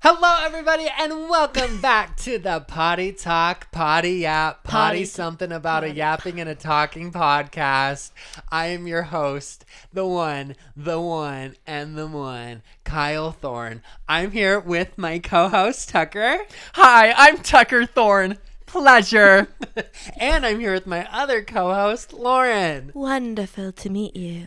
Hello, everybody, and welcome back to the Potty Talk, Potty Yap, Potty something about a yapping and a talking podcast. I am your host, the one, and the one, Kyle Thorn. I'm here with my co-host, Tucker. Hi, I'm Tucker Thorn. Pleasure. And I'm here with my other co-host, Lauren. Wonderful to meet you.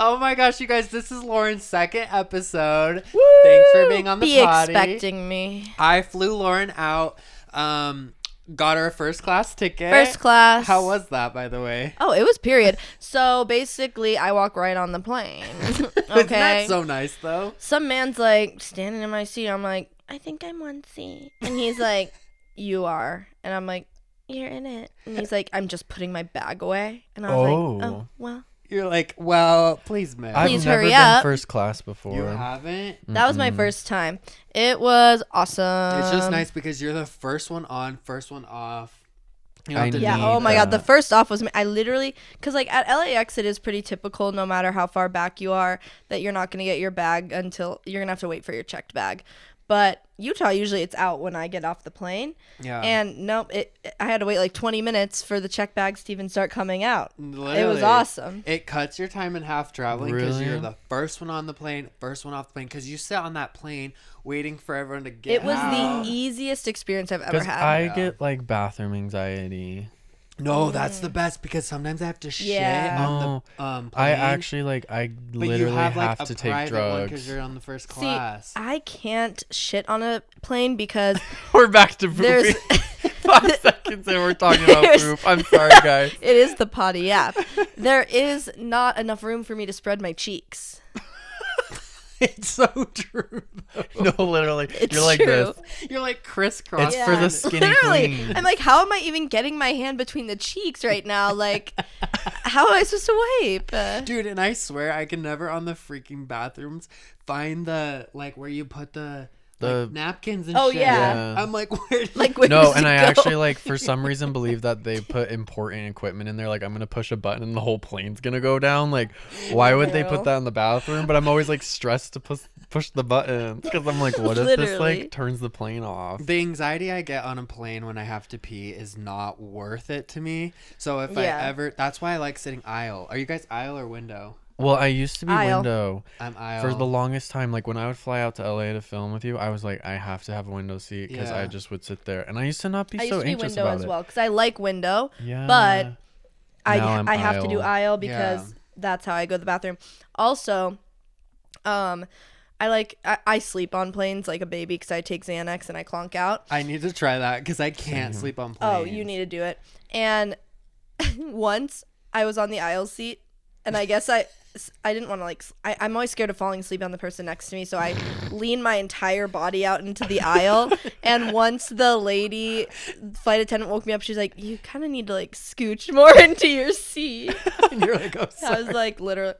Oh my gosh, you guys, this is Lauren's second episode. Woo! Thanks for being on the potty. Be expecting me. I flew Lauren out, got her a first class ticket. First class. How was that, by the way? Oh, it was period. So basically, I walk right on the plane. Okay. Isn't that so nice, though? Some man's like standing in my seat. I'm like, I think I'm one seat. And he's like, you are. And I'm like, you're in it. And he's like, I'm just putting my bag away. And I was like, oh, well. You're like, well, please, man. Please I've hurry never up. been first class before. You haven't? That was my first time. It was awesome. It's just nice because you're the first one on, first one off. You don't have to Yeah. need Oh my that. God. The first off was me. I literally, because like at LAX, it is pretty typical, no matter how far back you are, that you're not going to get your bag until you're going to have to wait for your checked bag. But Utah, usually it's out when I get off the plane. Yeah. And nope, I had to wait like 20 minutes for the check bags to even start coming out. Literally. It was awesome. It cuts your time in half traveling because Really? you're the first one on the plane, first one off the plane, because you sit on that plane waiting for everyone to get It was out. the easiest experience I've ever Because had. I get like bathroom anxiety. No, that's the best because sometimes I have to shit Yeah. on the plane. I actually I but you literally have like have a to take private one because drugs. you're on the first See, class. I can't shit on a plane because We're back to there's... pooping. 5 seconds and we're talking about There's- poop. I'm sorry, guys. It is the potty app. There is not enough room for me to spread my cheeks. It's so true. No, literally. It's You're like true. this. You're like crisscross. It's for the skinny Literally. queen. I'm like, how am I even getting my hand between the cheeks right now? Like, how am I supposed to wipe? Dude, and I swear I can never on the freaking bathrooms find the like where you put the like, napkins and Oh, shit. yeah. I'm like, where did Like, where No, does and it I go? actually like for some reason believe that they put important equipment in there. Like I'm gonna push a button and the whole plane's gonna go down. Like, why would they put that in the bathroom? But I'm always like stressed to push the button because I'm like, what if this Literally. like turns the plane off? the anxiety I get on a plane when I have to pee is not worth it to me. So if I Yeah. ever, that's why I like sitting aisle. Are you guys aisle or window? Well, I used to be Aisle. window I'm aisle. for the longest time. Like when I would fly out to LA to film with you, I was like, I have to have a window seat because Yeah. I just would sit there, and I used to not be I used so to be anxious window about as it. well because I like window, Yeah, but Now I'm I have to do aisle. aisle because that's how I go to the bathroom. Also, I sleep on planes like a baby because I take Xanax and I clonk out. I need to try that because I can't sleep on planes. Oh, you need to do it. And once I was on the aisle seat, and I guess I didn't want to I'm always scared of falling asleep on the person next to me, so I lean my entire body out into the aisle. And once the lady flight attendant woke me up, she's like, you kind of need to like scooch more into your seat. And you're like, oh, sorry. I was like, literally.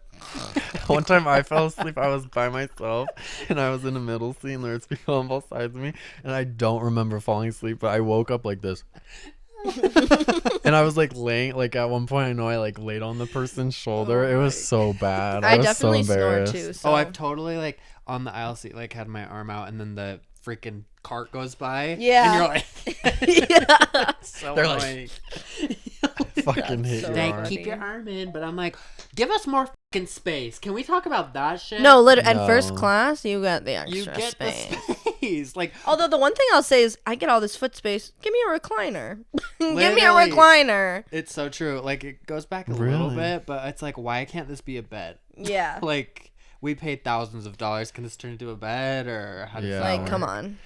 One time I fell asleep. I was by myself and I was in the middle seat and there was people on both sides of me, and I don't remember falling asleep, but I woke up like this. And I was like laying, like at one point I know I like laid on the person's shoulder. It was so bad. I was definitely so snore embarrassed. too. So. Oh, I've totally like on the aisle seat, like had my arm out, and then the freaking cart goes by. Yeah. And you're like, Yeah. so They're annoying. Fucking hit so your They arm. keep your arm in, but I'm like, give us more fucking space. Can we talk about that shit? No, literally, and No. first class, you got the extra you get space. the space. Like, Although the one thing I'll say is, I get all this foot space. Give me a recliner. Give me a Literally. recliner. it's so true. Like, it goes back a little Really? bit, but it's like, why can't this be a bed? Yeah. Like, we paid thousands of dollars. Can this turn into a bed, or how does Yeah. that Like, work? come on.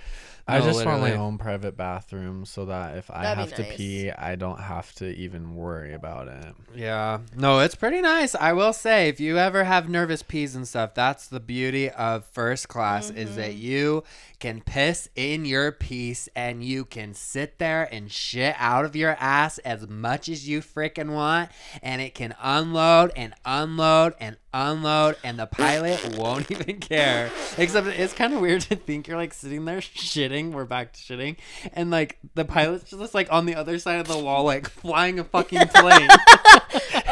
I No, just want my literally. own private bathroom so that if I That'd be have to nice. pee, I don't have to even worry about it. Yeah. No, it's pretty nice. I will say, if you ever have nervous pees and stuff, that's the beauty of first class is that you can piss in your piece and you can sit there and shit out of your ass as much as you freaking want, and it can unload and unload and unload, and the pilot won't even care. Except it's kind of weird to think you're like sitting there shitting. We're back to shitting, and like the pilot's just like on the other side of the wall, like flying a fucking plane.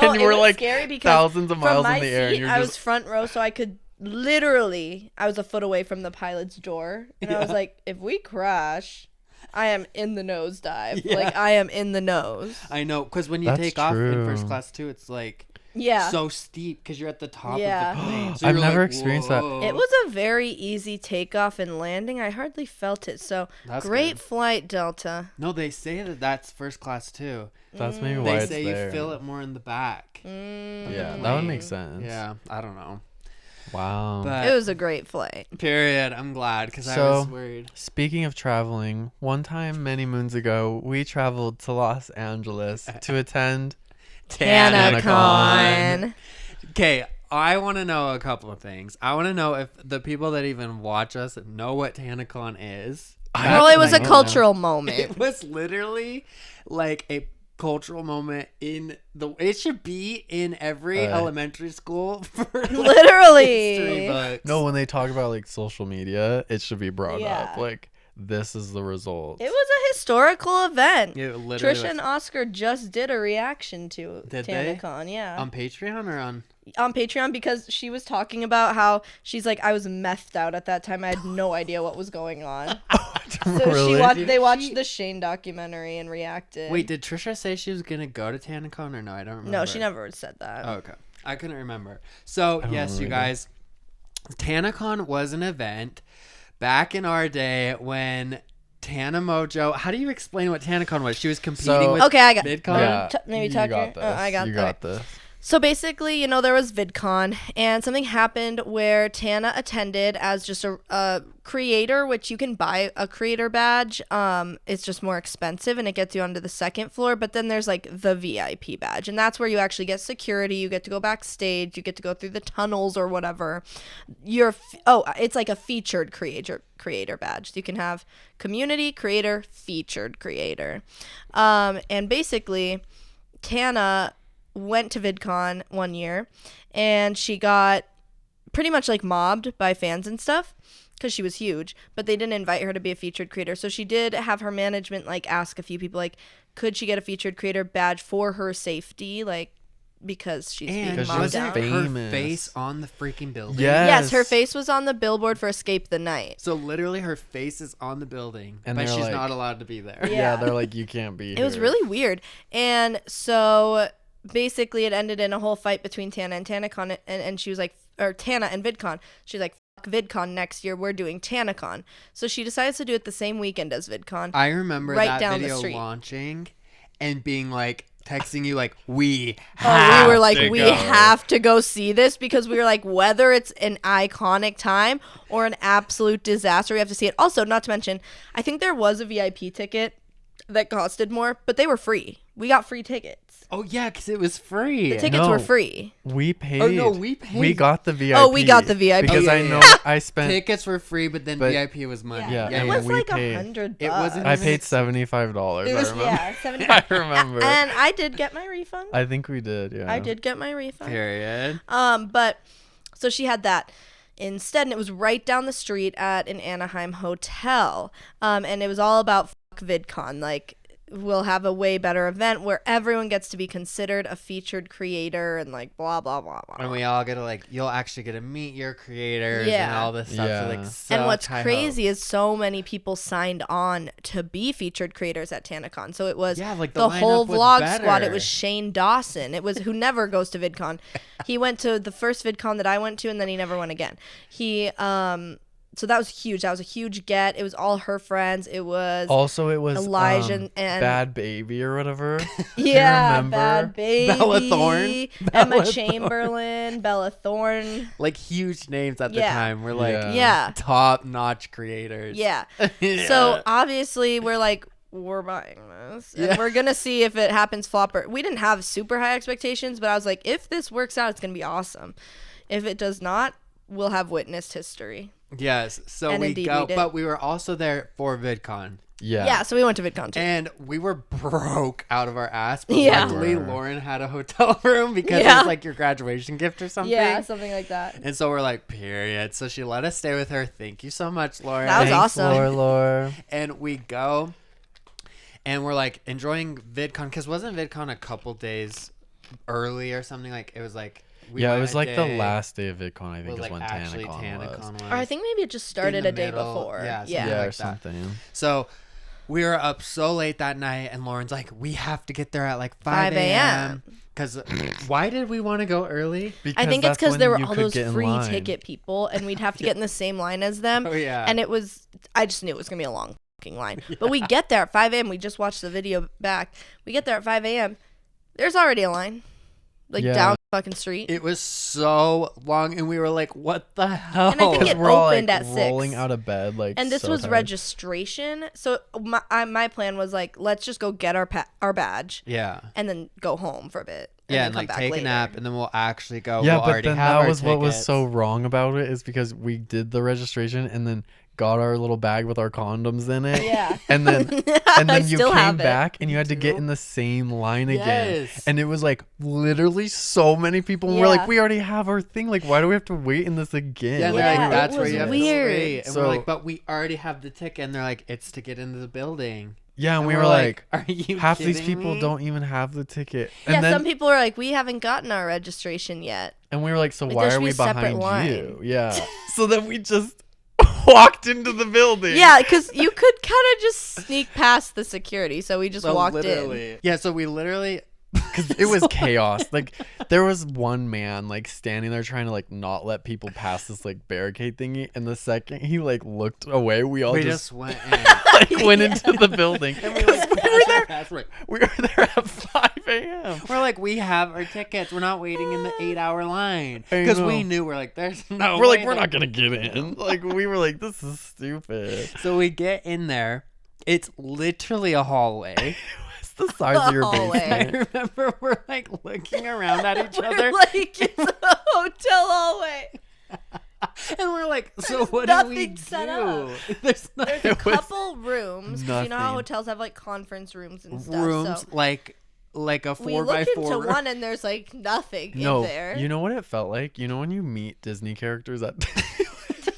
And it we're was like scary because thousands of from miles my in the air, and seat, you're I was just front row, so I could literally, I was a foot away from the pilot's door. And I was like, if we crash, I am in the nosedive. Yeah. Like, I am in the nose. I know, because when you That's take off in true. first class too, it's like Yeah. so steep because you're at the top Yeah. of the plane. So I've you're never like, experienced that. "Whoa." It was a very easy takeoff and landing. I hardly felt it. So, That's great good. flight, Delta. No, they say that that's first class too. That's maybe why They it's say there. you feel it more in the back. Yeah, that would make sense. Yeah, I don't know. Wow. But It was a great flight. period. I'm glad because I So- was worried. Speaking of traveling, one time many moons ago, we traveled to Los Angeles to attend. Tanacon. Okay, I want to know a couple of things. I want to know if the people that even watch us know what Tanacon is. Well, it was a I know. cultural moment. It was literally like a cultural moment in the. It should be in every elementary school for like, Literally. history books. No, when they talk about like social media, it should be brought Yeah. up. Like, this is the result. It was a historical event. It literally Trisha was. and Oscar just did a reaction to Did they? Tanacon. Yeah. On Patreon or on? On Patreon, because she was talking about how she's like, I was methed out at that time. I had no idea what was going on. So Really? they watched the Shane documentary and reacted. Wait, did Trisha say she was gonna go to Tanacon or no? I don't remember. No, she never said that. Oh, okay. I couldn't remember. So, don't yes, you remember. guys, Tanacon was an event back in our day when Tana Mojo. How do you explain what Tanacon was? She was competing So- with Okay, I got VidCon. Yeah, maybe you Tucker? got this. I got you that. got this. So basically, there was VidCon, and something happened where Tana attended as just a creator, which you can buy a creator badge. It's just more expensive, and it gets you onto the second floor. But then there's like the VIP badge, and that's where you actually get security. You get to go backstage. You get to go through the tunnels or whatever. It's like a featured creator badge. You can have community creator, featured creator, and basically, Tana went to VidCon one year, and she got pretty much like mobbed by fans and stuff because she was huge, but they didn't invite her to be a featured creator. So she did have her management like ask a few people like, could she get a featured creator badge for her safety, like because she's being And Because she mobbed was down. wasn't her famous. face on the freaking building? Yeah. Yes, her Yes. face was on the billboard for Escape the Night. So literally her face is on the building, And but they're she's like- not allowed to be there. Yeah. Yeah, they're like, you can't be It was here. really weird. And so basically it ended in a whole fight between Tana and Tanacon, and she was like, or Tana and VidCon. She's like, fuck VidCon next year. We're doing Tanacon. So she decides to do it the same weekend as VidCon. I remember Right that down the video street. launching and being like, texting you like, we We were like, to we go. have to go see this, because we were like, whether it's an iconic time or an absolute disaster, we have to see it. Also, not to mention, I think there was a VIP ticket that costed more, but they were free. We got free tickets. Oh yeah, because it was free. The tickets No. were free. We paid. Oh, no, we paid. We got the VIP. Oh, we got the VIP. Because Oh, I yeah, know yeah. I spent. Tickets were free, but then But- VIP was money. Yeah, it and was we like paid. $100. It wasn't I even- paid $75. It I was- remember. Yeah, 70. I remember. And I did get my refund. I think we did. Yeah. I did get my refund. Period. But so she had that instead, and it was right down the street at an Anaheim hotel. And it was all about fuck VidCon. Like, we'll have a way better event where everyone gets to be considered a featured creator and like blah blah blah blah. And we all get to like, you'll actually get to meet your creators and Yeah. all this stuff. Yeah. So, like, And what's such high crazy is so many people signed on to be featured creators at Tanacon. So it was Yeah, like, the the whole lineup was vlog squad. It better. was Shane Dawson. It was who never goes to VidCon. He went to the first VidCon that I went to, and then he never went again. So that was huge. That was a huge get. It was all her friends. It was Also, it was Elijah and Bad Baby or whatever. yeah, remember? Bad Baby, Bella Thorne? Emma Bella Chamberlain, Bella Thorne. like huge names at the Yeah. time. We're like Yeah. Yeah, top notch creators. yeah. Yeah. So obviously we're like, we're buying this, and Yeah. we're gonna see if it happens flop. Or we didn't have super high expectations, but I was like, if this works out, it's gonna be awesome. If it does not, we'll have witnessed history. Yes. So And we indeed go, we did. but we were also there for VidCon. Yeah. So we went to VidCon too. And we were broke out of our ass, but Yeah. luckily We were. Lauren had a hotel room because it Yeah. was like your graduation gift or something. Yeah, something like that. And so we're like, period. So she let us stay with her. Thank you so much, Lauren. That was Thanks, awesome. Lore. And we go, and we're like enjoying VidCon, because wasn't VidCon a couple days early or something? Like it was like We Yeah, it went was a like the day- last day of VidCon, I think, was is when actually Tanacon was. Or I think maybe it just started the a day middle, before. yeah, something Yeah. Yeah, like or that. something. So we were up so late that night, and Lauren's like, we have to get there at like 5 5 a.m. Because why did we want to go early? I think it's that's because when there were you all could those get in free line. ticket people, and we'd have to get in the same line as them. Oh, yeah. And I just knew it was going to be a long fucking line. But we get there at 5 a.m. We just watched the video back. We get there at 5 a.m. There's already a line. Like, Yeah. down the fucking street. It was so long, and we were like, what the hell? And I think Because it we're all opened like at 6. rolling out of bed, like. And this so was tired. registration. So my plan was like, let's just go get our badge Yeah. and then go home for a bit. Yeah, then and come like back take later. a nap, and then we'll actually go. Yeah, we'll but already then have that our was what was tickets. so wrong about it is because we did the registration and then got our little bag with our condoms in it. Yeah. And then I you still came have it. back and you had to get in the same line again. Yes. And it was like literally so many people. And we're Yeah. like, we already have our thing. Like, why do we have to wait in this again? Yeah, and Yeah, they're it like, that's where was you have weird. to wait. And So- we're like, but we already have the ticket. And they're like, it's to get into the building. Yeah, and we we're were like, are you half these kidding people me? don't even have the ticket. And Yeah, then some people were like, we haven't gotten our registration yet. and we were like, so Like, why there should are be we a separate behind you? line. Yeah. So then we just walked into the building. Yeah, because you could kind of just sneak past the security. So we just So walked in. literally. Yeah, so we literally. Because it was chaos. Like there was one man like standing there trying to like not let people pass this like barricade thingy, and the second he like looked away, we all We just just went in. like went into the building. And we like, We were there at 5 a.m. We're like, we have our tickets. We're not waiting in the 8-hour line. I Because know. we knew, we're like, there's no We're like, way we're that- not gonna get in. Like we were like, this is stupid. So we get in there. It's literally a hallway. It's the size of your Hallway. I basement. remember we're like looking around at each We're other. like, it's a hotel hallway. And we're like, so There's what do we nothing do? set up. There's There's nothing. a couple rooms. 'Cause you know how nothing. hotels have like conference rooms and stuff. Rooms So like a we 4x4 looked into room. one and there's like nothing No, in there. you know what it felt like? You know when you meet Disney characters at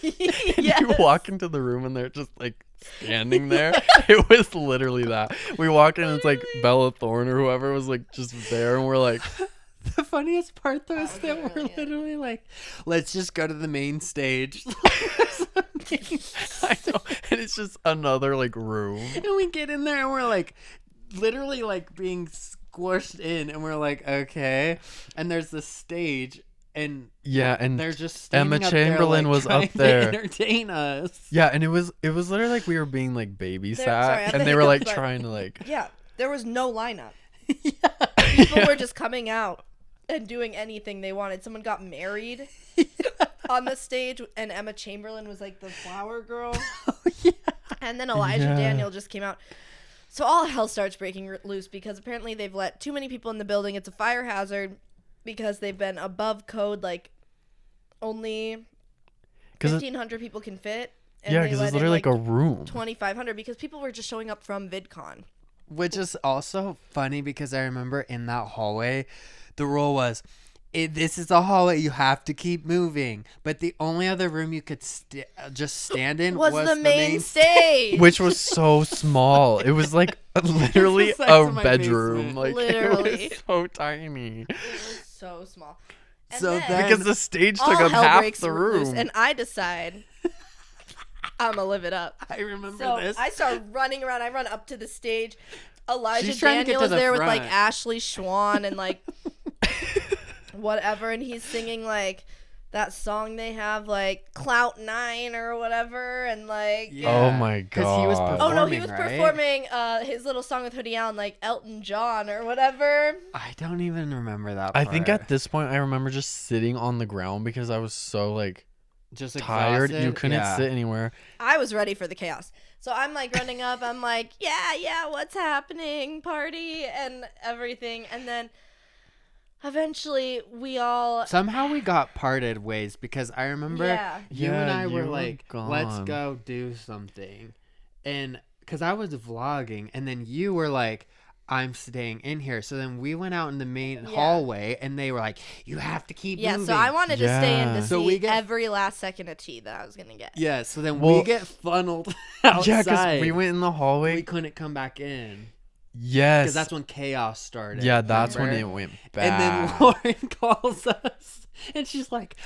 and Yes. you walk into the room and they're just like standing there. It was literally that. We walk in and it's like Bella Thorn or whoever was like just there, and we're like, The funniest part though is was that we're brilliant. literally like, let's just go to the main stage. I know, and it's just another like room. And we get in there and we're like, literally like being squished in, and we're like, okay. And there's this stage, and Yeah, and they're just Emma standing up there, Chamberlain like, was trying up there. to entertain us. yeah, and it was literally like we were being like babysat, Sorry, I have and the they were like hiccups, but- trying to like. Yeah, there was no lineup. People were just coming out and doing anything they wanted. Someone got married on the stage, and Emma Chamberlain was like the flower girl. And then Elijah Yeah. Daniel just came out. So all hell starts breaking loose because apparently they've let too many people in the building. It's a fire hazard because they've been above code, like only 'Cause it- 1,500 people can fit. And Yeah, they because let it's in, literally like a room. 2,500 because people were just showing up from VidCon. Which is also funny because I remember in that hallway, the rule was, this is a hallway, you have to keep moving. But the only other room you could just stand in Was the main stage. Which was so small. It was like literally It's the size a of my bedroom. basement. Like Literally. it was so tiny. It was so small. And So then then- Because the stage all took up hell half breaks the loose, room. and I decide I'm gonna live it up. I remember So this. I start running around. I run up to the stage. Elijah She's trying to get Daniel to is the there with like front. Ashley Schwann and like whatever, and he's singing like that song they have, like Clout 9 or whatever, and like Oh my 'Cause he was God. oh no, he was performing, right? performing his little song with Hoodie Allen, like Elton John or whatever. I don't even remember that I part. think at this point I remember just sitting on the ground because I was so like just tired. You exhausted. couldn't Yeah. sit anywhere. I was ready for the chaos. So I'm like running up. I'm like, yeah, what's happening? Party and everything. And then eventually we all. Somehow we got parted ways because I remember Yeah. you and Yeah, I you were were like, let's gone. go do something. And because I was vlogging, and then you were like, I'm staying in here. So then we went out in the main Yeah. hallway, and they were like, you have to keep Yeah, moving. so I wanted to stay in Yeah. to So see we get- every last second of tea that I was going to get. Yeah, so then Well, we get funneled outside. Yeah, because we went in the hallway. We couldn't come back in. Yes. Because that's when chaos started. Yeah, that's when remember? it went bad. And then Lauren calls us, and she's like,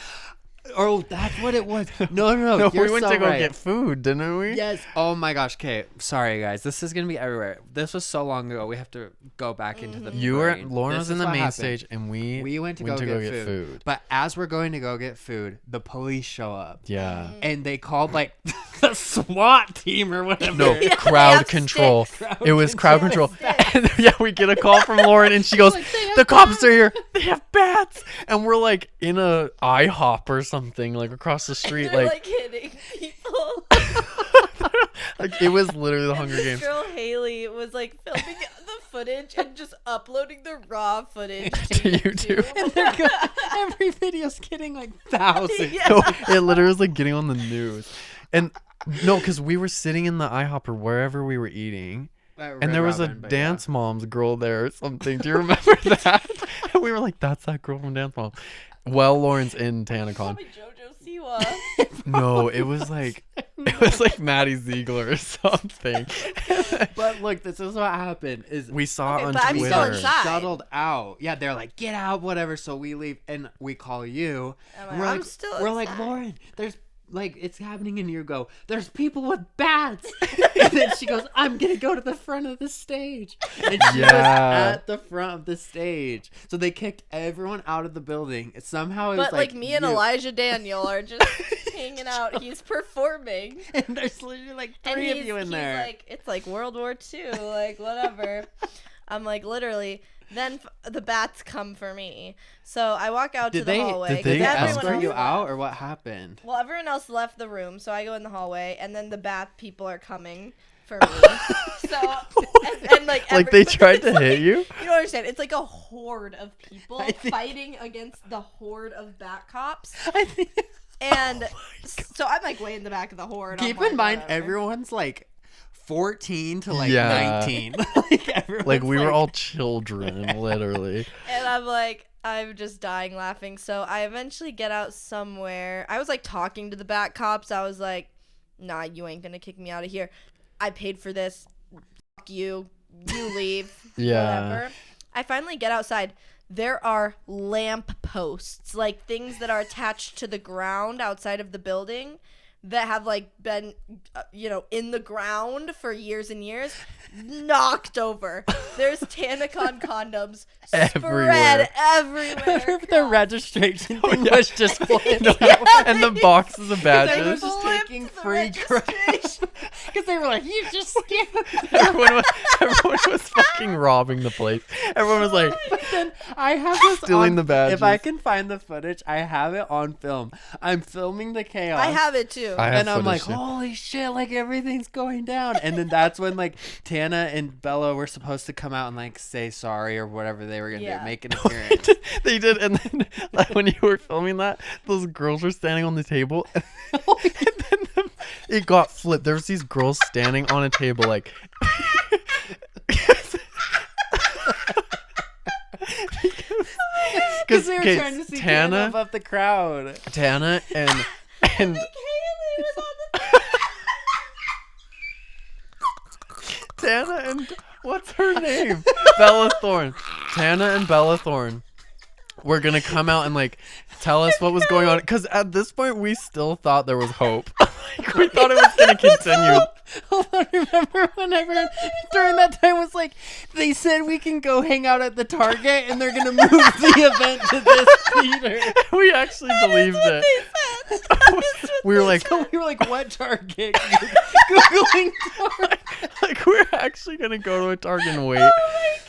"Oh, that's what it was." No, No, you're we went so to go right. get food, didn't we? Yes. Oh my gosh. Okay. Sorry, guys. This is gonna be everywhere. This was so long ago. We have to go back into the. Lauren was in the main stage, and we went to go get food. But as we're going to go get food, the police show up. Yeah. And they called like the SWAT team or whatever. No, Yeah, crowd control. It was crowd control. And yeah, we get a call from Lauren, and she goes, "The cops are here. They have bats." And we're like in a IHOP or something, like across the street, They're like hitting people. like it was literally the And Hunger this Games. girl Haley was like filming the footage and just uploading the raw footage To YouTube. And they're every video's getting like thousands. Yeah. No, it literally was like getting on the news. And no, because we were sitting in the IHOP or wherever we were eating, and there was a Dance Moms girl there or something. Do you remember that? And we were like, "That's that girl from Dance Moms." Well, Lauren's in Tanacon. Probably JoJo Siwa. No, it was like Maddie Ziegler or something. But look, this is what happened. Is We saw it on but I'm Twitter. still inside. shuttled out. Yeah, they're like, "Get out, whatever." So we leave, and we call you. I'm like, "I'm still we're like, inside." "Lauren, there's like it's happening," and you go, "There's people with bats." And then she goes, "I'm gonna go to the front of the stage," and she was Yeah. at the front of the stage. So they kicked everyone out of the building. Somehow it But was like me and you. Elijah Daniel are just hanging out. He's performing. and there's literally like And three of he's you in there. like, it's like World War II, like whatever. I'm like, literally. Then the bats come for me. So I walk out to the hallway. did they 'cause everyone escort else you left. out, or what happened? Well, everyone else left the room, so I go in the hallway, and then the bat people are coming for me. So, and like They but tried it's to hit you? You don't understand. It's like a horde of people I think- fighting against the horde of bat cops. I think. And so I'm like way in the back of the horde. Keep I'm like, in mind, whatever. everyone's like 14 to like Yeah. 19. Like everyone's Like we were all children, literally. And I'm like, I'm just dying laughing. So I eventually get out somewhere. I was like talking to the bat cops. I was like, "Nah, you ain't gonna kick me out of here. I paid for this. Fuck you. You leave." Yeah. Whatever. I finally get outside. There are lamp posts, like things that are attached to the ground outside of the building that have like been, in the ground for years and years, knocked over. There's Tanacon condoms spread everywhere. the registration thing was just flipped. And the boxes of They were badges. just Flipped taking the free registration. because they were like, "You just skipped." everyone was fucking robbing the place. Everyone was like, Then I have this Stealing on, the badges. If I can find the footage, I have it on film. I'm filming the chaos. I have it too. I have And I'm like, footage too. "Holy shit, like everything's going down." And then that's when like Tana and Bella were supposed to come out and like say sorry or whatever they were going to Yeah. do, make an appearance. They did, and then like, when you were filming that, those girls were standing on the table, and then it got flipped. There was these girls standing on a table, like Because they were trying to see Tana above the crowd. Tana, and Haley was on the Tana and what's her name? Bella Thorn. Tana and Bella Thorn were gonna come out and like tell us what was going on, because at this point we still thought there was hope. Like we thought it was gonna continue. Hold on, remember whenever during that time was like, they said we can go hang out at the Target and they're going to move the event to this theater. We actually believed it. We were like, We were like, "What Target?" Googling Target. like we're actually gonna go to a Target and wait. Oh my god.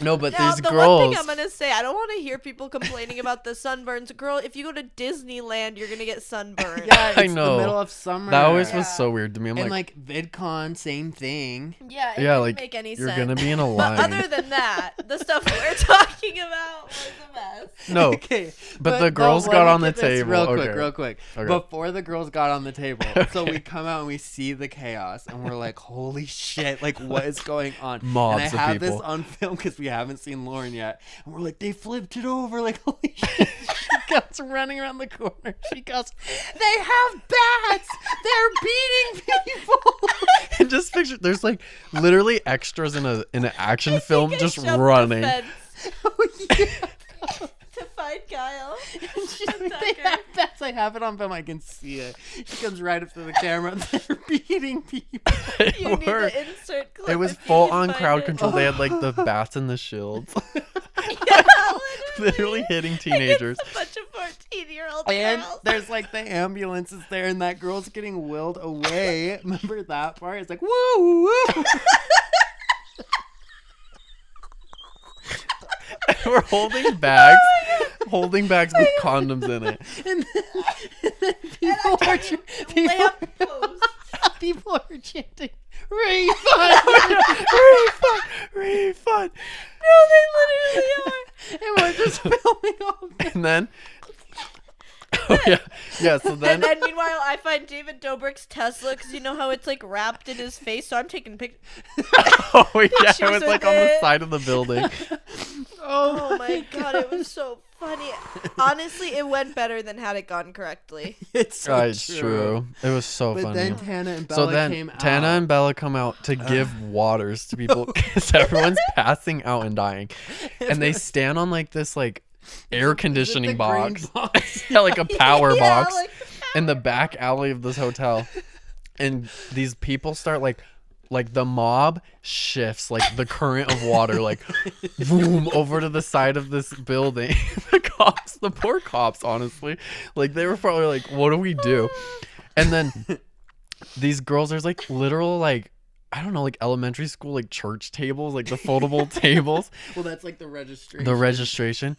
No, but Now, these the girls. one thing I'm gonna say, I don't want to hear people complaining about the sunburns. Girl, if you go to Disneyland, you're gonna get sunburned. Yeah, it's I know. the middle of summer. That always Yeah. was so weird to me. I'm And like, like VidCon, same thing. Yeah, it yeah, didn't like make any you're sense. gonna be in a But line. other than that, the stuff we're talking about was a mess. No, Okay, but the girls let got me on the get this table. real quick. Okay. Before the girls got on the table, so we Okay. come out and we see the chaos, and we're like, "Holy shit! Like, what is going on?" Mobs and of I have this people. on film because we haven't seen Lauren yet, and we're like, "They flipped it over!" Like, holy shit! She comes running around the corner. She goes, "They have bats! They're beating people!" just picture there's like literally extras in an action film just running. Oh, yeah. To find Kyle. That's I have it on film. I can see it. She comes right up to the camera. They're beating people. You need to insert clip. It was if you full can on find crowd it. control. They had like the bats and the shields. Yeah, Literally hitting teenagers. A bunch of 14-year-old And girls. there's like the ambulance is there, and that girl's getting willed away. Remember that part? It's like woo woo. We're holding bags, with condoms in it. And then people are chanting refund. Refund. No, they literally are. And we're just filming all this. And then, so then, And then meanwhile, I find David Dobrik's Tesla because you know how it's like wrapped in his face. So I'm taking pictures. it was with like on the it. side of the building. Oh my god, it was so funny. Honestly, it went better than had it gone correctly. It's so It's true. It was so But funny. then Tana and Bella So then came out. Tana and Bella come out to give waters to people because everyone's passing out and dying, and they stand on like this like air conditioning box, yeah, like a power Yeah, box like in the back alley of this hotel, and these people start like the mob shifts like the current of water like boom over to the side of this building. The poor cops, honestly, like they were probably like, what do we do? And then these girls, there's like literal like I don't know, like elementary school like church tables, like the foldable tables. Well, that's like the registration. The registration.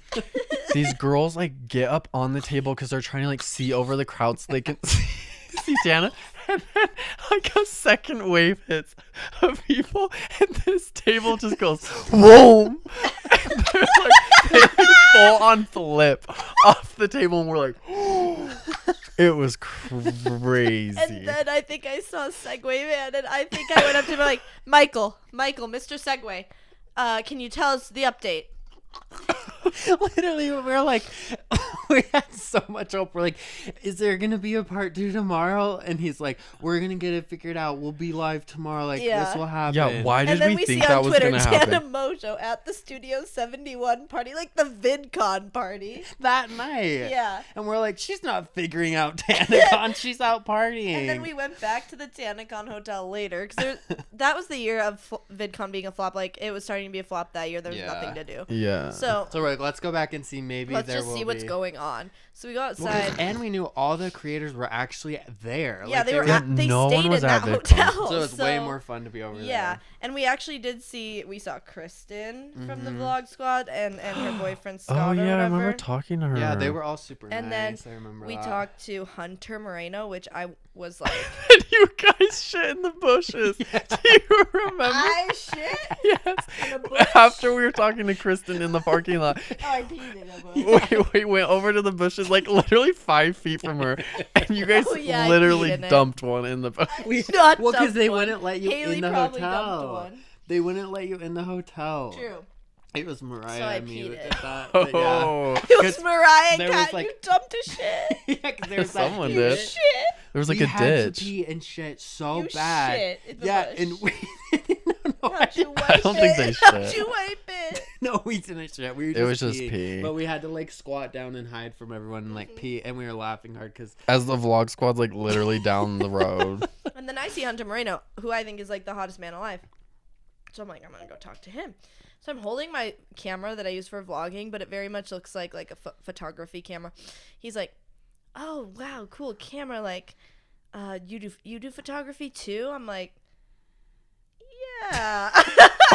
These girls like get up on the table because they're trying to like see over the crowd so they can see Tana. And then like a second wave hits of people, and this table just goes whoa. And they like full on flip off the table, and we're like, it was crazy. And then I think I saw Segway Man, and I think I went up to him like, Michael, Mr. Segway, can you tell us the update? Literally, we're like, we had so much hope. We're like, is there gonna be a part 2 tomorrow? And he's like, we're gonna get it figured out. We'll be live tomorrow. Like Yeah. this will happen. Yeah, why And did then we we think see that on was Twitter gonna Tana happen? Mojo at the Studio 71 party, like the VidCon party. That night? Yeah. And we're like, she's not figuring out Tanacon. She's out partying. And then we went back to the Tanacon Hotel later because that was the year of VidCon being a flop. Like it was starting to be a flop that year. There was Yeah. nothing to do. Yeah. So So we're like, let's go back and see. Maybe let's there just will see what's be. going on. So we go Well, 'cause- outside. and we knew all the creators were actually there. Yeah, Like, they were. Yeah, They no one stayed was in at that VidCon. hotel. So it's way more fun to be over Yeah, there. and we actually did see. We saw Kristen from the Mhm. Vlog Squad and her boyfriend Scott. Oh or yeah, I whatever. remember talking to her. Yeah, they were all super And nice. then I remember We that. talked to Hunter Moreno, which I was like, And you guys shit in the bushes. Yeah. Do you remember? I shit. Yes. In a bush? After we were talking to Kristen in the parking lot, Oh, I peed in a bush. we went over to the bushes, like literally 5 feet from her, and you guys Oh, yeah, I literally peed in it. dumped one in the bush. Not Well, because dumped they one. wouldn't let you Haley in the probably dumped hotel. one. They wouldn't let you in the hotel. True. It was Mariah So I and me peed that it. did that. But yeah. Oh, It was 'Cause Mariah and there was, Kat. like- You dumped a shit. Yeah, 'cause there was that Someone huge- did. Shit. there was like we a had ditch. to pee and shit so You bad. shit in the Yeah, bush. and we didn't know. How'd you wipe I don't think they it? How'd shit. you wipe it? No, we didn't shit. We were just It was just peeing. pee. But we had to like squat down and hide from everyone and like pee, and we were laughing hard because As the vlog squad's like literally down the road. And then I see Hunter Moreno, who I think is like the hottest man alive. So I'm like, I'm gonna go talk to him. So I'm holding my camera that I use for vlogging, but it very much looks like a photography camera. He's like, "Oh wow, cool camera! Like, you do photography too?" I'm like, "Yeah."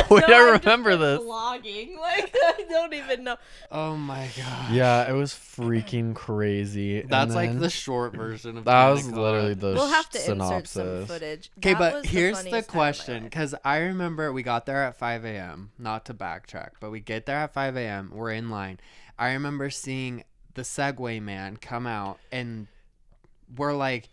Wait, No, I I'm just, remember like, this. Vlogging, like I don't even know. oh my god, Yeah, it was freaking crazy. that's And like then the short version of that was Tanacon. literally the We'll have to synopsis. insert some footage. Okay, That but was here's the funniest time of my question, life. because I remember we got there at 5 a.m., not to backtrack, but we get there at 5 a.m., we're in line. I remember seeing the Segway man come out, and we're like,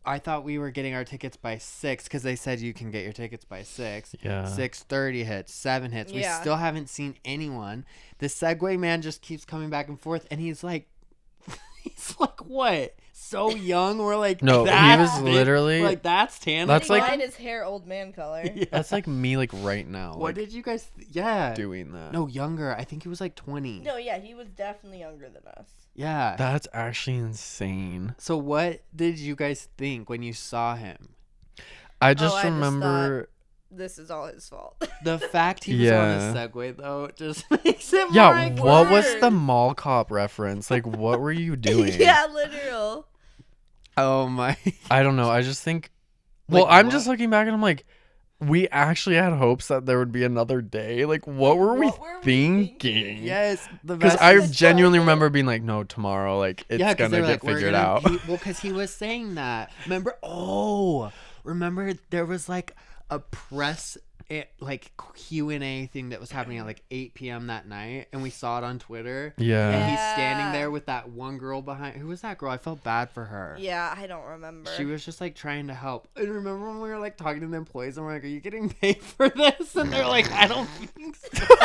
I thought we were getting our tickets by 6, because they said you can get your tickets by 6. Yeah. 6:30 hits, 7 hits. We Yeah. still haven't seen anyone. The Segway man just keeps coming back and forth, and he's like, He's like, what? So young? We're like, No, he that was big? literally- We're like, that's Tanacon? That's like- Mine is hair old man color. Yeah. That's like me, like right now. What Like, did you guys? Yeah. doing that? No, younger. I think he was like 20. No, yeah, he was definitely younger than us. Yeah. That's actually insane. So what did you guys think when you saw him? I just I just remember. This is all his fault. The fact he was on the Segway though just makes it more Yeah, like what was worse. the mall cop reference? Like, what were you doing? Yeah, literal. Oh my. I don't know. I just think. Like, Well, I'm what? just looking back and I'm like, we actually had hopes that there would be another day. Like, what were we What were we thinking? Yes, the Because best I is- genuinely remember being like, no, tomorrow, like, it's yeah, 'cause gonna they're get like, we're figured gonna- out. well, because he was saying that. Remember? Oh, remember there was like a press like Q&A thing that was happening at like 8 p.m. that night, and we saw it on Twitter. Yeah. And he's standing Yeah. there with that one girl behind. Who was that girl? I felt bad for her. Yeah, I don't remember. She was just like trying to help. And remember when we were like talking to the employees and we're like, "Are you getting paid for this?" And they're like, "I don't think so."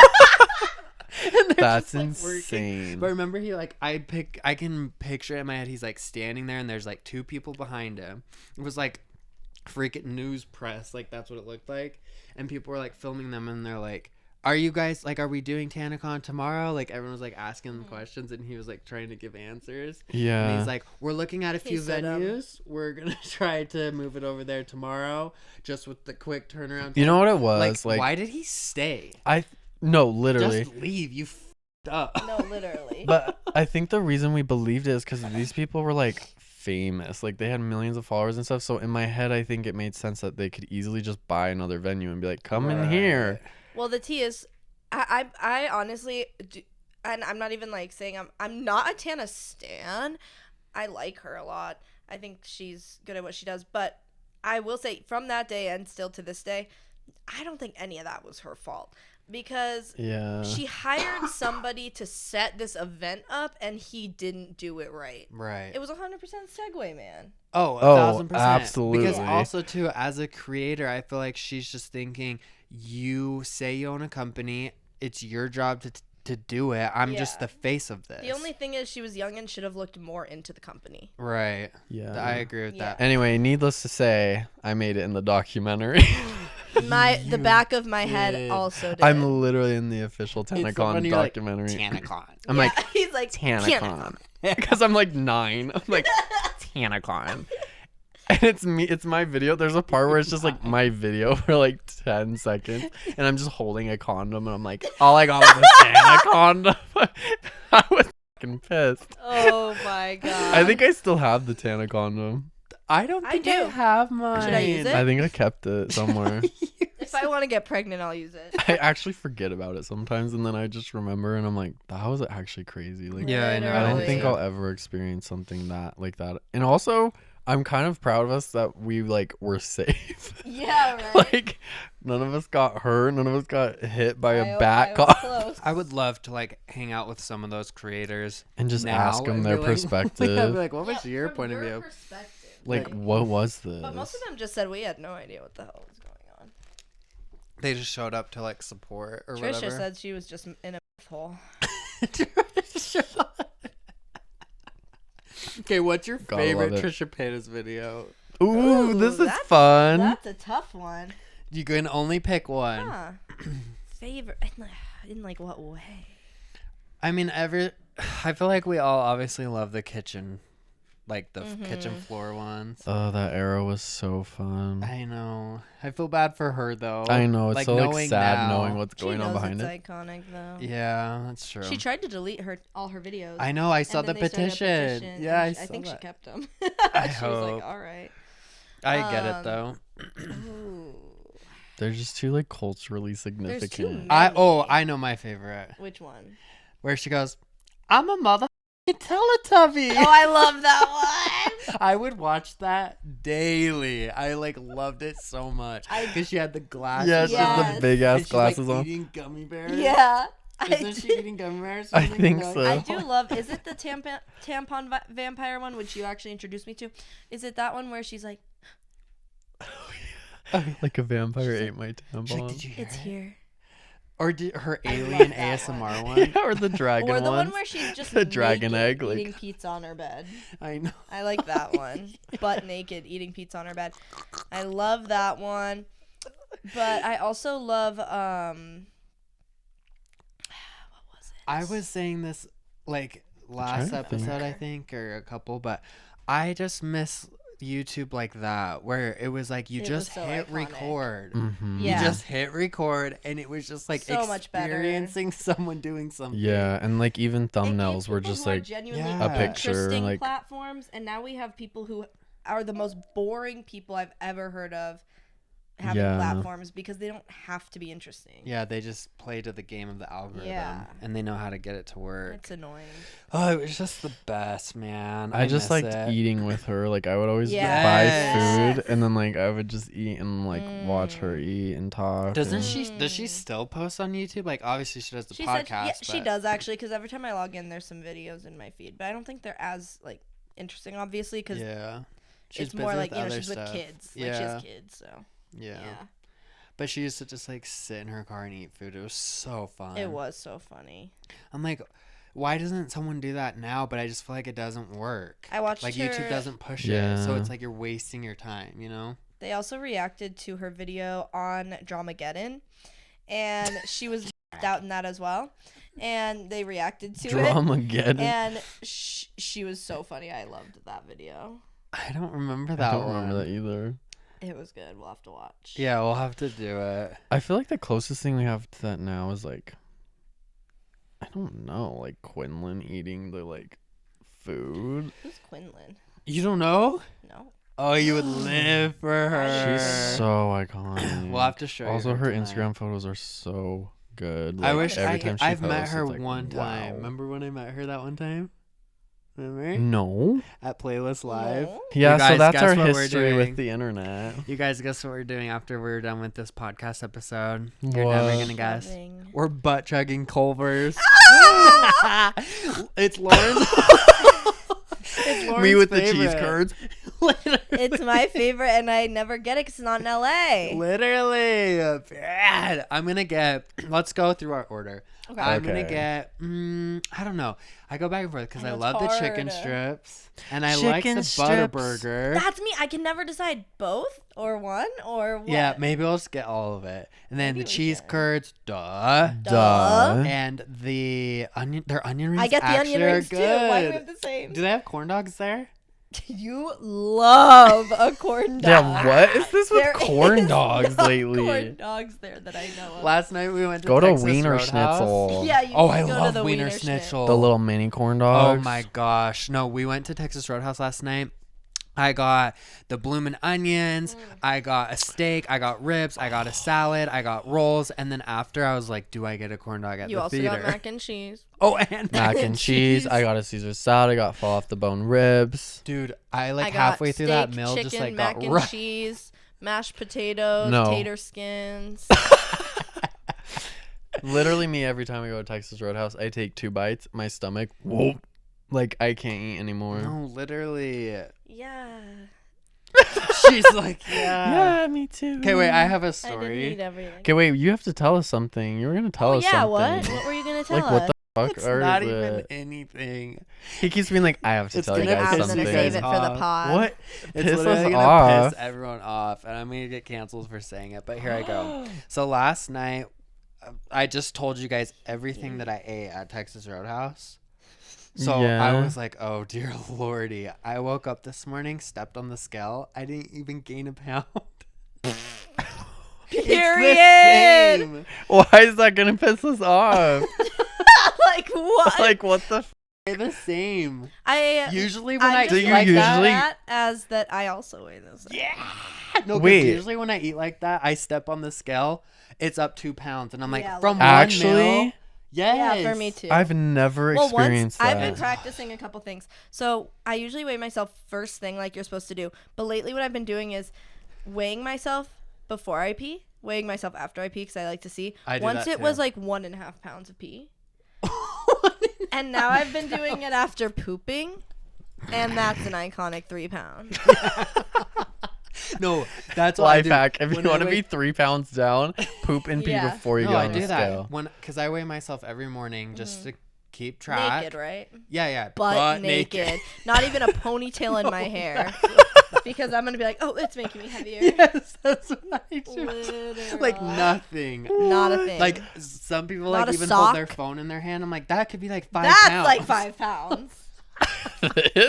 And they're That's just, like, working. insane. But remember, he like I can picture it in my head. He's like standing there, and there's like two people behind him. It was like freaking news press, like that's what it looked like. And people were like filming them, and they're like, "Are you guys like, are we doing Tanacon tomorrow?" Like everyone was like asking him questions, and he was like trying to give answers. Yeah. And he's like, "We're looking at a few said, venues. We're gonna try to move it over there tomorrow, just with the quick turnaround." You know what it time." was? Like, why did he stay? no, literally. Just leave. You f***ed up. No, literally. But I think the reason we believed it is because these people were like famous. Like, they had millions of followers and stuff. So in my head, I think it made sense that they could easily just buy another venue and be like, come in here. Well, the tea is, I honestly, and I'm not even like saying I'm not a Tana stan. I like her a lot. I think she's good at what she does. But I will say, from that day and still to this day, I don't think any of that was her fault. Because Yeah. she hired somebody to set this event up, and he didn't do it right. Right. It was 100% Segway man. Oh, Oh, 1,000%. absolutely. Because also too, as a creator, I feel like she's just thinking, you say you own a company, it's your job to do it. I'm just Yeah. the face of this. The only thing is she was young and should have looked more into the company. Right. Yeah. I agree with Yeah. that. Anyway, needless to say, I made it in the documentary. The back of my head did. also did. I'm literally in the official It's so Tanacon funny, you're like, documentary. Tanacon. I'm Yeah, like, he's like Tanacon. Because I'm like 9. I'm like, Tanacon. And it's me. It's my video. There's a part where it's just like my video for like 10 seconds. And I'm just holding a condom. And I'm like, all I got was a Tanacon. I was fucking pissed. Oh my god. I think I still have the Tana condom. I don't I think I do. have mine. Should I use it? I think I kept it somewhere. if I want to get pregnant, I'll use it. I actually forget about it sometimes, and then I just remember, and I'm like, that was actually crazy. Like, Yeah, I know. I don't Literally. think I'll ever experience something like that. And also, I'm kind of proud of us that we like were safe. Yeah, right. Like, none of us got hurt. None of us got hit by a bat I was car. close. I would love to like hang out with some of those creators And just now ask them and their be like- perspective. Yeah, be like, what was Yeah, your from point of your view? perspective. Like, what was this? But most of them just said we had no idea what the hell was going on. They just showed up to like support or Trisha whatever. said she was just in a hole. Okay, what's your Gotta favorite love it. Trisha Paytas video? Ooh, this is that's- fun. That's a tough one. You can only pick one. Huh. Favorite in like what way? I mean, I feel like we all obviously love the kitchen, like the kitchen floor ones. Oh, that era was so fun. I know. I feel bad for her though. I know, it's so like knowing sad now- knowing what's She going on knows behind it's it. iconic though. Yeah, that's true. She tried to delete all her videos. I know. I saw and the then they started a petition. Yeah, I and saw I think she that. kept them. I she was hope. like, all right. I get it though. Ooh. They're just too like culturally There's significant. too many. I know my favorite. Which one? Where she goes, "I'm a motherfucking Teletubby." Oh, I love that one. I would watch that daily. I like loved it so much because she had the glasses. Yeah, she has Yes. the big and ass she's, glasses like, on. eating gummy bears. Yeah. Isn't she eating gummy bears? or I something? think Like- so. I do love. Is it the tampon vampire one, which you actually introduced me to? Is it that one where she's like, Like a vampire ate my She's like, tampon. "Did you hear "It's it?" here"? Or her alien ASMR one. Or the dragon Or the one ones. where she's just The dragon naked, egg, like- eating pizza on her bed. I know. I like that one. Butt naked, eating pizza on her bed. I love that one. But I also love what was it? I was saying this like last trying to think. episode, I think, or a couple, but I just miss YouTube like that, where it was like you It just was so hit iconic. record. Mm-hmm. Yeah. You just hit record, and it was just like So much better. experiencing someone doing something. Yeah, and like even It gave thumbnails were people just more like genuinely Yeah. a picture, interesting like platforms, and now we have people who are the most boring people I've ever heard of having Yeah. platforms because they don't have to be interesting. Yeah, they just play to the game of the algorithm, Yeah. and they know how to get it to work. It's annoying. Oh, it was just the best, man. I just miss liked it. eating with her. Like I would always Yes. buy food, and then like I would just eat and like watch her eat and talk. Doesn't and- she? Does she still post on YouTube? Like, obviously she does the She podcast. said, yeah, she but- does actually, because every time I log in, there's some videos in my feed, but I don't think they're as like interesting, obviously, because Yeah, she's it's more busy like with you know other she's with stuff. kids, Yeah, like she has kids, so yeah. yeah. But she used to just like sit in her car and eat food. It was so fun. It was so funny. I'm like, why doesn't someone do that now? But I just feel like it doesn't work. I watched like her- YouTube doesn't push it, so Yeah. it's like you're wasting your time. You know? They also reacted to her video on Dramageddon, and she was out in that as well, and they reacted to it, Dramageddon. and she was so funny. I loved that video. I don't remember that I don't one. remember that either. It was good. We'll have to watch. Yeah, we'll have to do it. I feel like the closest thing we have to that now is like, I don't know, like Quinlan eating the like food. Who's Quinlan? You don't know? No. Oh, you would live for her. She's so iconic. We'll have to show you. Also, her tonight. Instagram photos are so good. I Like, wish every time she I've met posts, her it's like, one time. wow. Remember when I met her that one time? Remember? No. At Playlist Live. No? Yeah, guys, so that's guess our what we're history doing? with the internet. You guys guess what we're doing after we're done with this podcast episode? You're What? never gonna guess. Loving. We're butt chugging Culvers. It's Lauren's. It's Me Lauren's with the cheese favorite. curds. It's my favorite, and I never get it because it's not in LA. Literally bad. I'm gonna get. Let's go through our order. Okay. I'm gonna Okay. get. I don't know. I go back and forth because I I know, love it's the chicken hard. strips and I like Chicken the strips. Butterburger. That's me. I can never decide both or one or what. Yeah, maybe I'll just get all of it. And then Maybe the we cheese can. curds, duh. Duh. And the onion, their onion rings. I get the onion actually are rings too. Why do we good. have the same? Do they have corn dogs there? You love a corn dog. Yeah, what is this with There corn is dogs no lately? Corn dogs there that I know of. Last night we went to Go to Texas Wiener Roadhouse. Schnitzel. Yeah, you Oh, need I to go love to the Wiener Wiener Schnitzel. The little mini corn Oh dogs. my gosh. No, we went to Texas Roadhouse last night. I got the bloomin' onions. I got a steak. I got ribs. I got a salad. I got rolls. And then after, I was like, do I get a corn dog at You the also theater? got mac and cheese. Oh, and Mac and cheese. I got a Caesar salad. I got fall off the bone ribs. Dude, I like I got halfway through that steak, meal chicken, just like mac got and right. cheese, mashed potatoes, No. tater skins. Literally, me every time I go to Texas Roadhouse, I take 2 bites. My stomach, whoop, like I can't eat anymore. No, literally. Yeah. She's like, yeah. Yeah, me too. Okay, wait, I have a I didn't story. eat everything. Okay, wait, you have to tell us something. You were gonna tell Oh us yeah, something. what? What were you gonna tell Like us? what the fuck? It's or not is even it? anything. He keeps being like, I have to It's tell you gonna guys I'm piss gonna something. you save guys it for the off. pod. What? It's Piss literally us gonna off. piss everyone off, and I'm gonna get canceled for saying it. But here I go. So last night, I just told you guys everything that I ate at Texas Roadhouse. So I Yeah. was like, oh dear lordy. I woke up this morning, stepped on the scale. I didn't even gain a pound. It's the Period. same. Why is that gonna piss us off? Like what? Like what the? They're the same. I Usually when I I just eat you like that, usually- that as that I also weigh this. yeah. No, 'cause Wait. usually when I eat like that, I step on the scale, it's up 2 pounds, and I'm like, Yeah, from like- one Actually, meal. Yes. Yeah, for me too. I've never well, experienced once that. I've been practicing a couple things. So I usually weigh myself first thing, like you're supposed to do. But lately, what I've been doing is weighing myself before I pee, weighing myself after I pee, because I like to see. I do Once that it too. was like 1.5 pounds of pee, and now I've been doing it after pooping, and that's an iconic 3 pounds. No, that's what I Life do. hack. If When you I want to be weigh- 3 pounds down, poop and pee Yeah. before you No, get I on do the that scale. because I weigh myself every morning just to keep track. Naked, right? Yeah, Butt naked. Not even a ponytail in my hair. Because I'm going to be like, oh, it's making me heavier. Yes, that's what I do. Literal. Like nothing. Not a thing. Like some people Not like a even hold their sock. phone in their hand. I'm like, that could be like 5 That's pounds. like 5 pounds.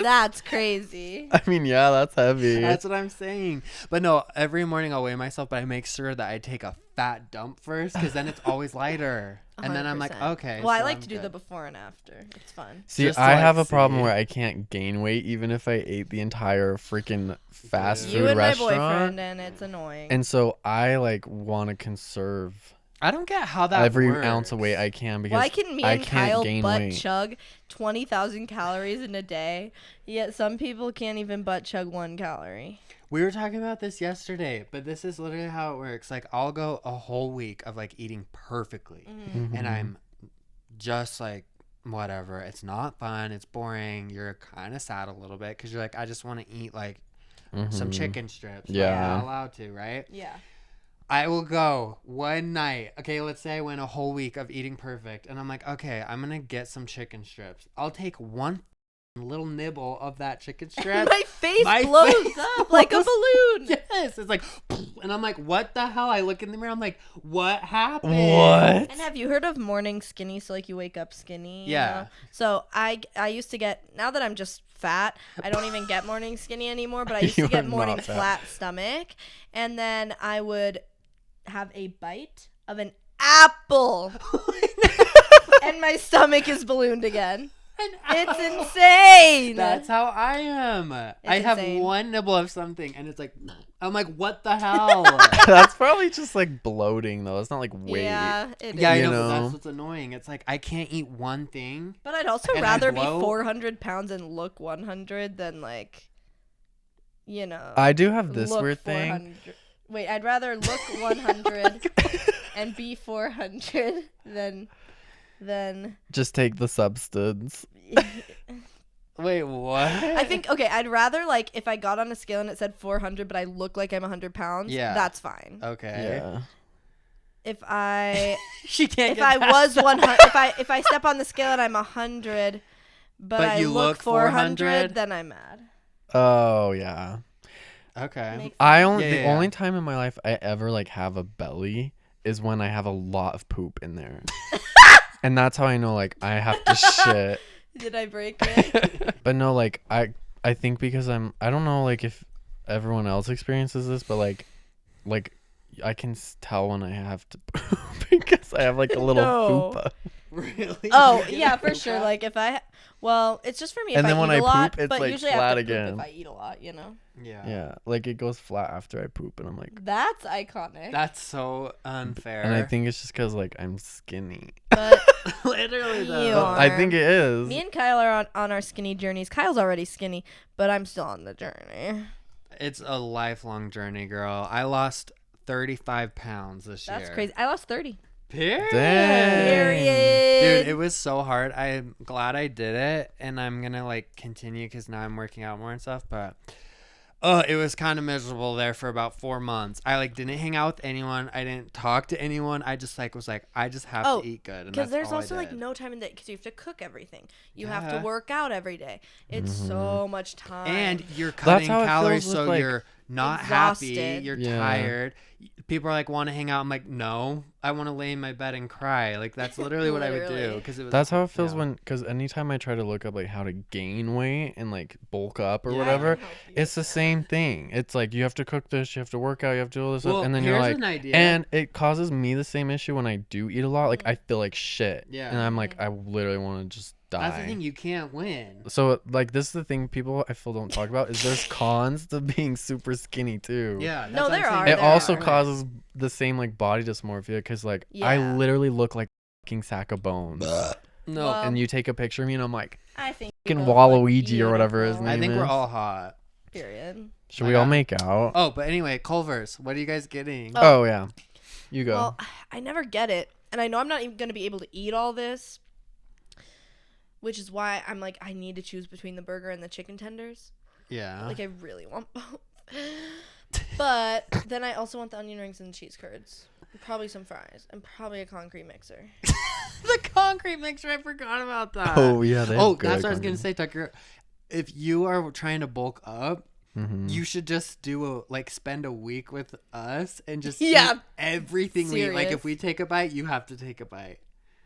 That's crazy. I mean, yeah, that's heavy. That's what I'm saying. But no, every morning I'll weigh myself, but I make sure that I take a fat dump first because then it's always lighter. And then I'm like, 100%. okay. Well, I so like I'm to do the good. before and after. It's fun. See, Just to, I like, have a problem see. where I can't gain weight even if I ate the entire freaking fast Dude. food You and restaurant. my boyfriend, and it's annoying. And so I like want to conserve I don't get how that every works. ounce of weight I can because Why can me I and can't Kyle gain butt weight. chug 20,000 calories in a day, yet some people can't even butt chug 1 calorie? We were talking about this yesterday, but this is literally how it works. Like I'll go a whole week of like eating perfectly, Mm-hmm. and I'm just like whatever. It's not fun. It's boring. You're kind of sad a little bit because you're like, I just want to eat like some chicken strips. but I'm Yeah. not allowed to, right? Yeah. I will go one night. Okay, let's say I went a whole week of eating perfect, and I'm like, okay, I'm gonna get some chicken strips. I'll take one little nibble of that chicken strip. My face My blows face up like a balloon. Yes, it's like, and I'm like, what the hell? I look in the mirror. I'm like, what happened? What? And have you heard of morning skinny? So like you wake up skinny. you Yeah. know? So I used to get, now that I'm just fat, I don't even get morning skinny anymore. But I used You to get are morning not fat. flat stomach, and then I would have a bite of an apple, and my stomach is ballooned again. It's insane. That's how I am. I have insane. one nibble of something, and it's like, I'm like, what the hell? That's probably just like bloating though. It's not like weight. Yeah, it Yeah, I is. know, You but know? that's what's annoying. It's like I can't eat one thing. But I'd also And I rather be bloat. 400 pounds and look 100 than like, you know. I do have this look weird thing. 400. Wait, I'd rather look 100 and be 400 than. Just take the substance. Wait, what? I think, okay, I'd rather like if I got on a scale and it said 400, but I look like I'm 100 pounds. Yeah. That's fine. Okay. Yeah. If I She can't. if get I past was that. 100, if I step on the scale and I'm 100, but I you look look 400, 400? then I'm mad. Oh yeah. Okay. Makes I only Yeah, the yeah, yeah. only time in my life I ever like have a belly is when I have a lot of poop in there. And that's how I know like I have to shit. Did I break it? But no, like I think because I don't know like if everyone else experiences this, but like I can tell when I have to poop because I have like a little No. fupa. Really? Oh You yeah, get for poop sure. out? Like if well, it's just for me. And if then I when eat I a lot, poop, it's, but like, usually I flat have to poop again. if I eat a lot, you know. Yeah. Yeah, like it goes flat after I poop, and I'm like, That's iconic. That's so unfair. and I think it's just because like I'm skinny. But literally though. You are. I think it is. me and Kyle are on our skinny journeys. Kyle's already skinny, but I'm still on the journey. It's a lifelong journey, girl. I lost 35 pounds this year. That's crazy. I lost 30. Period. Dang. Period. Dude, it was so hard. I'm glad I did it, and I'm gonna like continue because now I'm working out more and stuff. But it was kind of miserable there for about 4 months. I like didn't hang out with anyone. I didn't talk to anyone. I just like was like I just have to eat good. Because there's all I also like did. no time in the day because you have to cook everything. You have to Yeah. work out every day. It's so much time. And you're cutting how it calories, feels so with, like, you're not happy. exhausted. You're Yeah. tired. People are like, want to hang out. I'm like, no, I want to lay in my bed and cry. Like that's literally what I would do. Literally. Because it was. That's how it feels yeah. when, because anytime I try to look up like how to gain weight and like bulk up or Yeah. whatever, I can help you. it's the same thing. It's like you have to cook this, you have to work out, you have to do all this Well, stuff, and then you're here's like, an idea. and it causes me the same issue when I do eat a lot. Like I feel like shit. Yeah. And I'm like, I literally want to just die. That's the thing. You can't win. So like this is the thing people I feel don't talk about is there's cons to being super skinny too. Yeah. that's No, what I'm there saying. are, It there also are. causes the same like body dysmorphia because like I Yeah. literally look like a fucking sack of bones. No. Well, And you take a picture of me and I'm like, I think fucking you both Waluigi look or whatever his beautiful. name I think we're is. all hot. Period. Should we all make out? Oh, but anyway, Culver's. What are you guys getting? Oh yeah. You go. Well, I never get it. And I know I'm not even going to be able to eat all this, which is why I'm like, I need to choose between the burger and the chicken tenders. Yeah. Like, I really want both. But then I also want the onion rings and cheese curds. Probably some fries. And probably a concrete mixer. The concrete mixer, I forgot about that. Oh, yeah. That's what I was going to say, Tucker. If you are trying to bulk up, you should just spend a week with us and just eat everything we eat. Like, if we take a bite, you have to take a bite.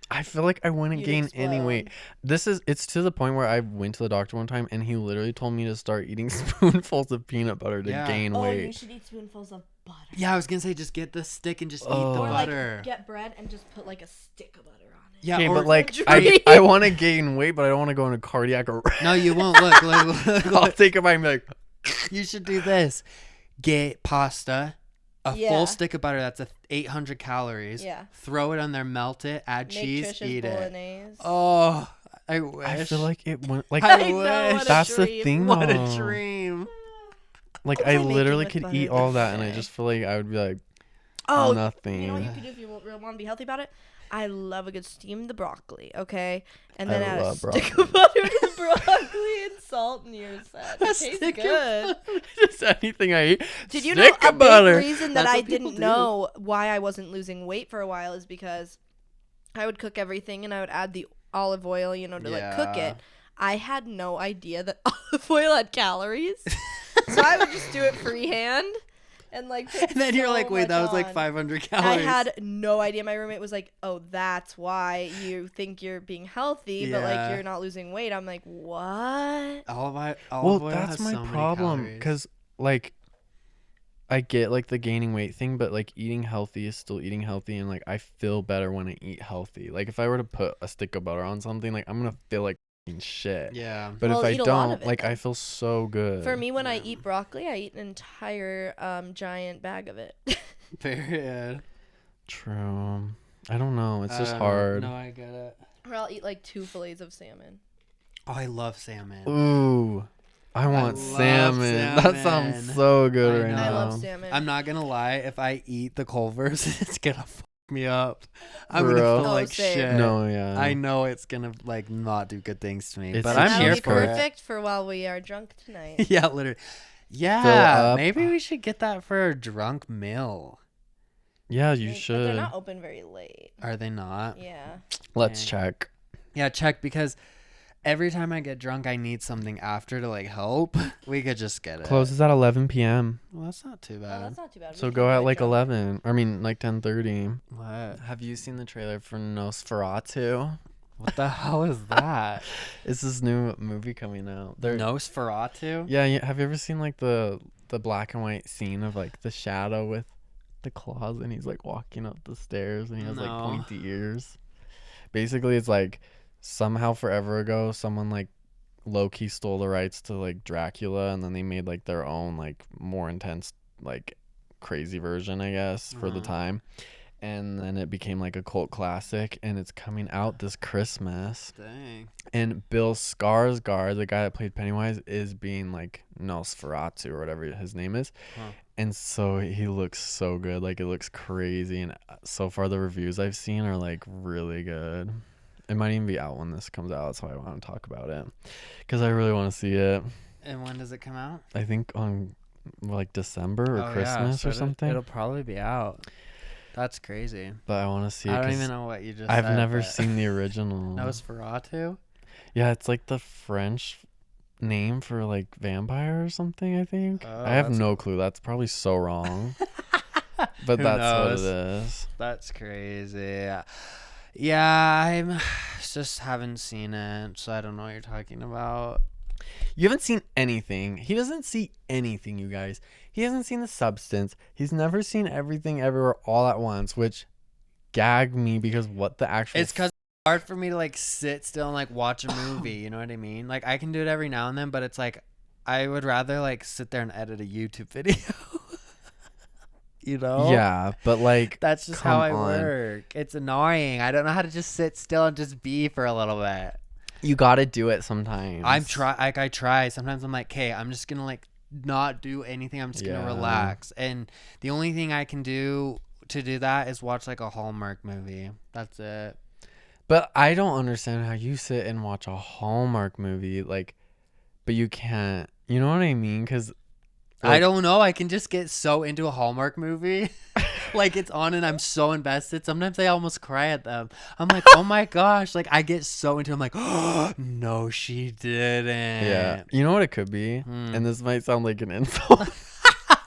I feel like I wouldn't gain any weight. It's to the point where I went to the doctor one time and he literally told me to start eating spoonfuls of peanut butter to gain weight. Oh, you should eat spoonfuls of butter. Yeah, I was going to say, just get the stick and just eat the butter. Like, get bread and just put like a stick of butter on it. Yeah, but like, I want to gain weight, but I don't want to go into cardiac arrest. No, you won't. Look. I'll take a bite and be like, you should do this. Get pasta. Full stick of butter, that's 800 calories. Yeah. Throw it on there, melt it, add cheese, Trish's eat bolognese. it. Oh, I wish. I feel like it went like I wish. That's the thing. What though. a dream. Like What I was I literally making could with eat butter all that, this and I day? just feel like I would be like, nothing. You know what you could do if you want to be healthy about it? I love a good steamed broccoli, okay? And then add a stick of butter to broccoli and salt, and you're set. It tastes good. Just anything I eat. Did you know a big reason that I didn't know why I wasn't losing weight for a while is because I would cook everything and I would add the olive oil, to like cook it. I had no idea that olive oil had calories. So I would just do it freehand. And then you're like, wait, that was like 500 calories. I had no idea. My roommate was like, oh, that's why you think you're being healthy, but like you're not losing weight. I'm like, what? Olive oil that's has my so problem many because like I get like the gaining weight thing, but like eating healthy is still eating healthy, and like I feel better when I eat healthy. Like if I were to put a stick of butter on something, like I'm gonna feel like shit. Yeah. But if I eat a lot of don't, it, like then. I feel so good. For me, when I eat broccoli, I eat an entire giant bag of it. Period. True. I don't know. It's just I hard. No, I get it. Or I'll eat like 2 fillets of salmon. Oh, I love salmon. Ooh. I want love salmon. That sounds so good right now. I love salmon. I'm not gonna lie. If I eat the Culvers, it's gonna fuck me up. I'm For gonna real? feel like same. shit. No, yeah. I know it's gonna like not do good things to me, It's but a I'm That'll here be for perfect for while we are drunk tonight. it. Yeah, literally. Fill Yeah, up. maybe we should get that for a drunk meal. Yeah, you But should. they're not open very late. Are they not? Yeah. Let's Dang. check. Yeah, check, because every time I get drunk, I need something after to like help. We could just get it. Closes at 11 p.m. Well, that's not too Oh, bad. that's not too bad. So We go can at get like drunk. 11. I mean, like 10:30. What? Have you seen the trailer for Nosferatu? What the hell is that? It's this new movie coming out. Nosferatu? Yeah, have you ever seen like the black and white scene of like the shadow with the claws, and he's like walking up the stairs and he has like No. pointy ears? Basically, it's like somehow forever ago someone like low-key stole the rights to like Dracula, and then they made like their own like more intense like crazy version, I guess, for the time. And then it became like a cult classic, and it's coming out this Christmas. Dang. And Bill Skarsgård, the guy that played Pennywise, is being like Nosferatu or whatever his name is. Huh. And so he looks so good. Like, it looks crazy. And so far the reviews I've seen are like really good. It might even be out when this comes out. That's why I want to talk about it, because I really want to see it. And when does it come out? I think on like December or Christmas or something. It'll probably be out. That's crazy. But I want to see it. I don't 'cause even know what you just I've said. never but- seen the original. Nosferatu? Yeah, it's like the French name for like vampire or something, I think. Oh, I have that's- no clue. That's probably so wrong. But Who that's knows? what it is. That's crazy. Yeah, I'm just haven't seen it, so I don't know what you're talking about. You haven't seen anything. He doesn't see anything, you guys. He hasn't seen The Substance. He's never seen Everything Everywhere All at Once, which gagged me because what the actual... It's because it's hard for me to like sit still and like watch a movie. You know what I mean? Like I can do it every now and then, but it's like I would rather like sit there and edit a YouTube video. You know? Yeah, but like... That's just how I come on. work. It's annoying. I don't know how to just sit still and just be for a little bit. You gotta do it sometimes. I try. Sometimes I'm like, okay, I'm just gonna like not do anything. I'm just gonna Yeah. relax. And the only thing I can do to do that is watch like a Hallmark movie. That's it. But I don't understand how you sit and watch a Hallmark movie, like, but you can't. You know what I mean? Because I don't know. I can just get so into a Hallmark movie. Like it's on and I'm so invested. Sometimes I almost cry at them. I'm like, oh my gosh. Like I get so into it. I'm like, oh, no, she didn't. Yeah. You know what it could be? Hmm. And this might sound like an insult.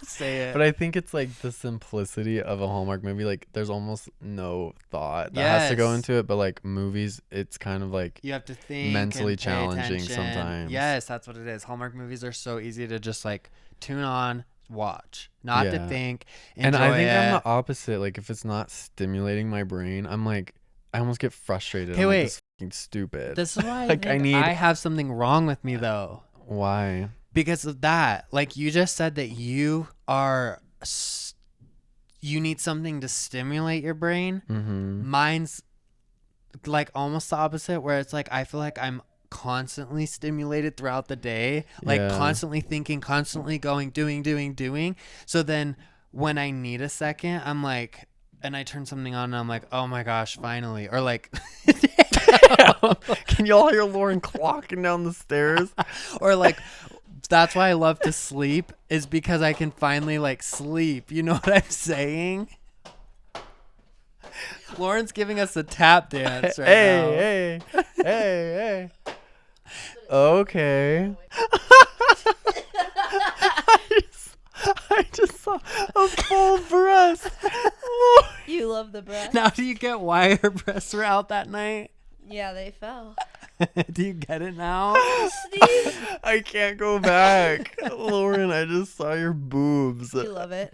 Say it. But I think it's like the simplicity of a Hallmark movie. Like there's almost no thought that has to go Yes. into it. But like movies, it's kind of like You have to think. mentally and pay challenging attention. sometimes. Yes, that's what it is. Hallmark movies are so easy to just like tune on, watch, not to Yeah. think, enjoy And I think it. I'm the opposite. Like if it's not stimulating my brain, I'm like, I almost get frustrated. Okay, I'm like, wait. this is fucking stupid. This is why Like, I I think need- I have something wrong with me though. Why? Because of that. Like you just said that you are you need something to stimulate your brain. Mm-hmm. Mine's like almost the opposite, where it's like I feel like I'm constantly stimulated throughout the day, like Yeah. constantly thinking, constantly going, doing. So then when I need a second, I'm like, and I turn something on and I'm like, oh my gosh, finally. Or like Can y'all hear Lauren clocking down the stairs? or like that's why I love to sleep, is because I can finally like sleep. You know what I'm saying? Lauren's giving us a tap dance right now. Hey. Okay. I just saw a full breast. You love the breath. Now do you get why her breasts were out that night? Yeah, they fell. Do you get it now? Steve, I can't go back. Lauren, I just saw your boobs. you love it.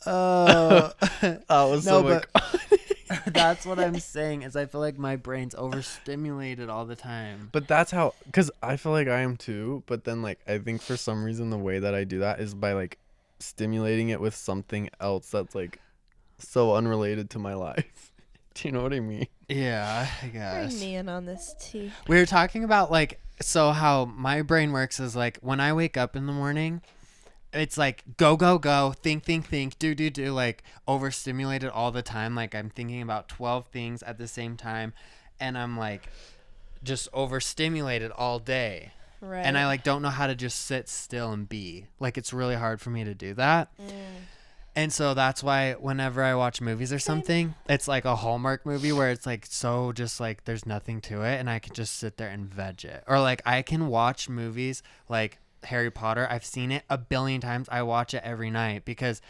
Oh, That was no, so but iconic. that's what I'm saying, is I feel like my brain's overstimulated all the time. But that's how, because I feel like I am too. But then, like, I think for some reason the way that I do that is by like stimulating it with something else that's like so unrelated to my life. Do you know what I mean? Yeah, I guess. Bring me in on this tea. We were talking about like, so how my brain works is like when I wake up in the morning, it's like go, think, do, like overstimulated all the time. Like I'm thinking about 12 things at the same time, and I'm like just overstimulated all day. Right. And I like don't know how to just sit still and be. Like it's really hard for me to do that. And so that's why whenever I watch movies or something, it's like a Hallmark movie where it's like so just like there's nothing to it and I can just sit there and veg it. Or like I can watch movies like Harry Potter. I've seen it a billion times. I watch it every night because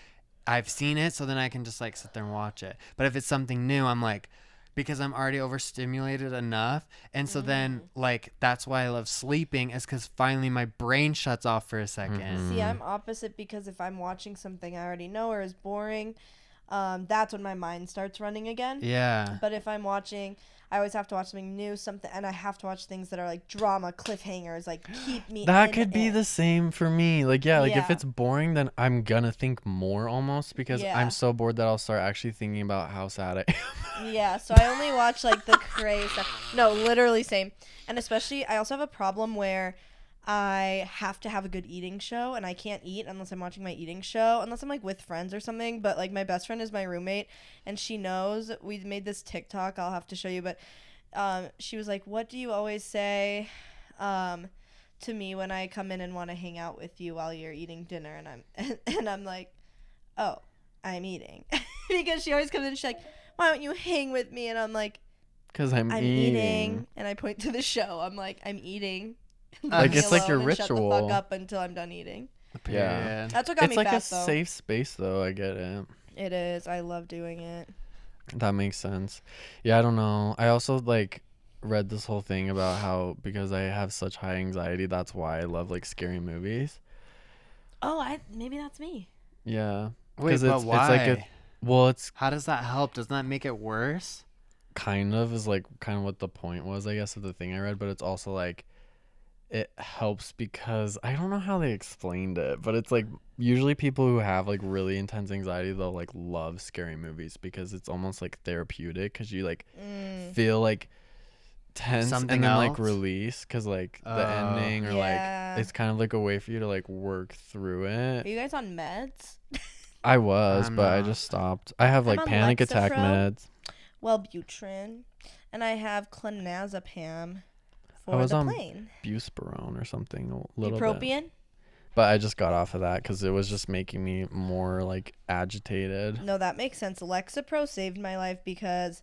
I've seen it, so then I can just like sit there and watch it. But if it's something new, I'm like, because I'm already overstimulated enough. And so then like that's why I love sleeping, is because finally my brain shuts off for a second. See, I'm opposite, because if I'm watching something I already know or is boring, that's when my mind starts running again. Yeah. But if I'm watching, I always have to watch something new, and I have to watch things that are like drama, cliffhangers, like keep me. That could be the same for me. Like, yeah, like if Yeah. it's boring, then I'm gonna think more almost, because Yeah. I'm so bored that I'll start actually thinking about how sad I am. Yeah, so I only watch like the crazy stuff. No, literally same. And especially, I also have a problem where I have to have a good eating show, and I can't eat unless I'm watching my eating show, unless I'm like with friends or something. But like my best friend is my roommate, and she knows. We made this TikTok, I'll have to show you, but she was like, "What do you always say to me when I come in and want to hang out with you while you're eating dinner?" And I'm like, "Oh, I'm eating," because she always comes in and she's like, "Why don't you hang with me?" And I'm like, Because I'm eating. And I point to the show. I'm like, I'm eating. Like, Leave me it's like your alone and Shut the ritual. fuck up until I'm done eating. Yeah. That's what got It's me like fat, a though. safe space, though. I get it. It is. I love doing it. That makes sense. Yeah, I don't know. I also like read this whole thing about how, because I have such high anxiety, that's why I love like scary movies. Oh, maybe that's me. Yeah. Wait, 'Cause but it's why? like well, it's How does that help? Doesn't that make it worse? kind of is like kind of what the point was, I guess, of the thing I read, but it's also like it helps because I don't know how they explained it, but it's like usually people who have like really intense anxiety, they'll like love scary movies because it's almost like therapeutic, because you like feel like tense Something and then like else? release, because like the ending, or Yeah. like it's kind of like a way for you to like work through Are it. you guys on meds? I was, I'm but I not. just stopped. I have I'm like on panic attack Lexapro. meds. Wellbutrin. And I have clonazepam I for was the on plane. Buspirone or something a little bit. Bupropion? But I just got off of that because it was just making me more like agitated. No, that makes sense. Lexapro saved my life because,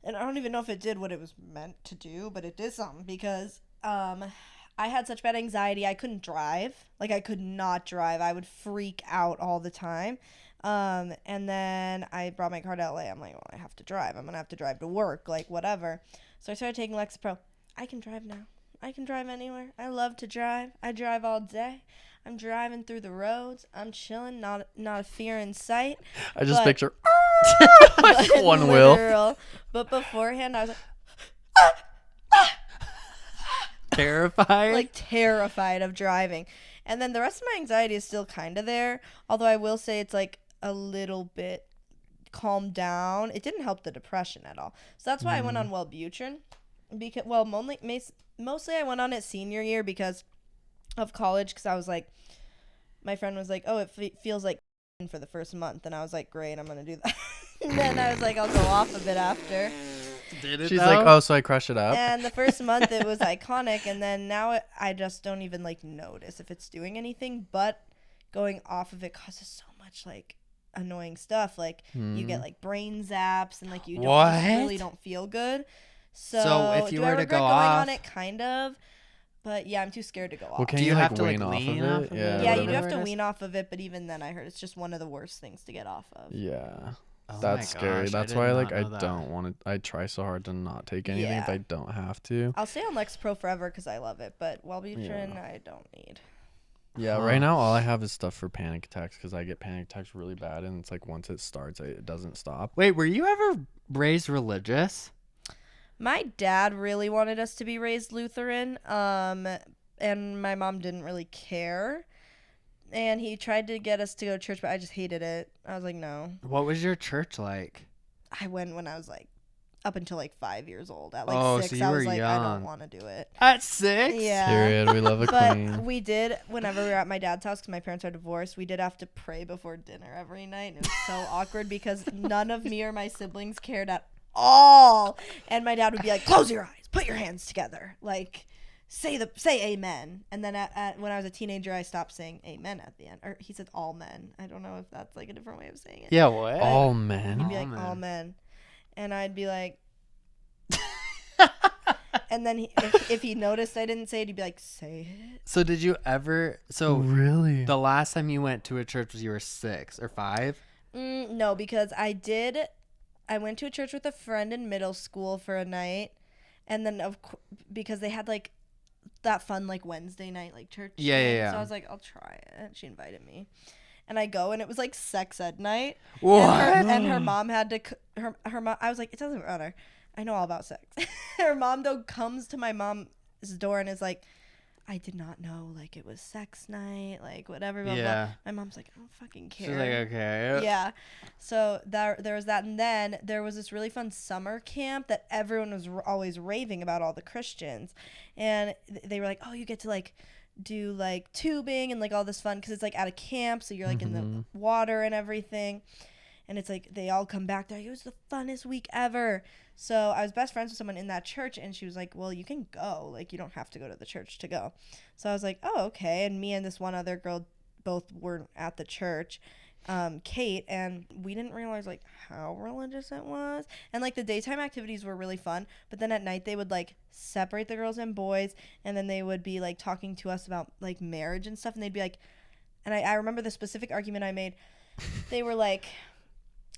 and I don't even know if it did what it was meant to do, but it did something because I had such bad anxiety. I couldn't drive. Like, I could not drive. I would freak out all the time. And then I brought my car to LA. I'm like, well, I have to drive. I'm going to have to drive to work, like, whatever. So I started taking Lexapro. I can drive now. I can drive anywhere. I love to drive. I drive all day. I'm driving through the roads. I'm chilling. Not a fear in sight. I just picture but one wheel. literal. But beforehand, I was Terrified? like terrified of driving. And then the rest of my anxiety is still kind of there. Although I will say it's like a little bit calmed down. It didn't help the depression at all. So that's why I went on Wellbutrin. Because, well, mostly I went on it senior year because of college, because I was like, my friend was like, oh, it feels like for the first month, and I was like, great, I'm gonna do that. And then I was like, I'll go off a bit after. Did it She's though? like, oh, so I crush it up. And the first month it was iconic, and then now I just don't even like notice if it's doing anything, but going off of it causes so much like annoying stuff, like you get like brain zaps, and like you really don't feel good. So if you do were I to regret go going off on it? Kind of. But yeah, I'm too scared to go off. Well, can Do you you like have to, like, wean off of lean it? off of it? Yeah, you do whatever have it to is? wean off of it, but even then I heard it's just one of the worst things to get off of. Yeah. Oh That's my scary. gosh, I That's did why like not I know that. don't want to. I try so hard to not take anything if Yeah. I don't have to. I'll stay on Lexapro forever because I love it, but Wellbutrin Yeah. I don't need. Yeah, Huh. right now all I have is stuff for panic attacks because I get panic attacks really bad, and it's like once it starts, it doesn't stop. Wait, were you ever raised religious? My dad really wanted us to be raised Lutheran, and my mom didn't really care. And he tried to get us to go to church, but I just hated it. I was like, no. What was your church like? I went when I was like up until like 5 years old. At like Oh, so 6, you I were was like, I young. don't want to do it. At 6? Yeah. Period. We love a But queen. we did, whenever we were at my dad's house, because my parents are divorced, we did have to pray before dinner every night. And it was so awkward because none of me or my siblings cared at all. And my dad would be like, close your eyes, put your hands together. Like, say amen. And then when I was a teenager, I stopped saying amen at the end. Or he said all men. I don't know if that's like a different way of saying it. Yeah, what? All men. He'd be like, Amen. all men. And I'd be like, and then if he noticed I didn't say it, he'd be like, say it. So did you ever, so Really? the last time you went to a church was you were 6 or 5? No, because I went to a church with a friend in middle school for a night. And then because they had like that fun like Wednesday night like church Yeah, thing. yeah, yeah. So I was like, I'll try it. She invited me. And I go, and it was like sex ed night. What? And her mom had to her mom. I was like, it doesn't matter. I know all about sex. Her mom though comes to my mom's door and is like, I did not know like it was sex night, like whatever. Blah, Yeah. blah. My mom's like, I don't fucking care. She's like, okay. Yeah. So there was that, and then there was this really fun summer camp that everyone was always raving about, all the Christians, and they were like, oh, you get to like do like tubing and like all this fun because it's like at a camp, so you're like in the water and everything. And it's like they all come back there. It was the funnest week ever. So I was best friends with someone in that church, and she was like, well, you can go. Like, you don't have to go to the church to go. So I was like, oh, okay. And me and this one other girl both were at the church, Kate, and we didn't realize, like, how religious it was. And, like, the daytime activities were really fun. But then at night they would, like, separate the girls and boys, and then they would be, like, talking to us about, like, marriage and stuff. And they'd be like, and I remember the specific argument I made. They were like,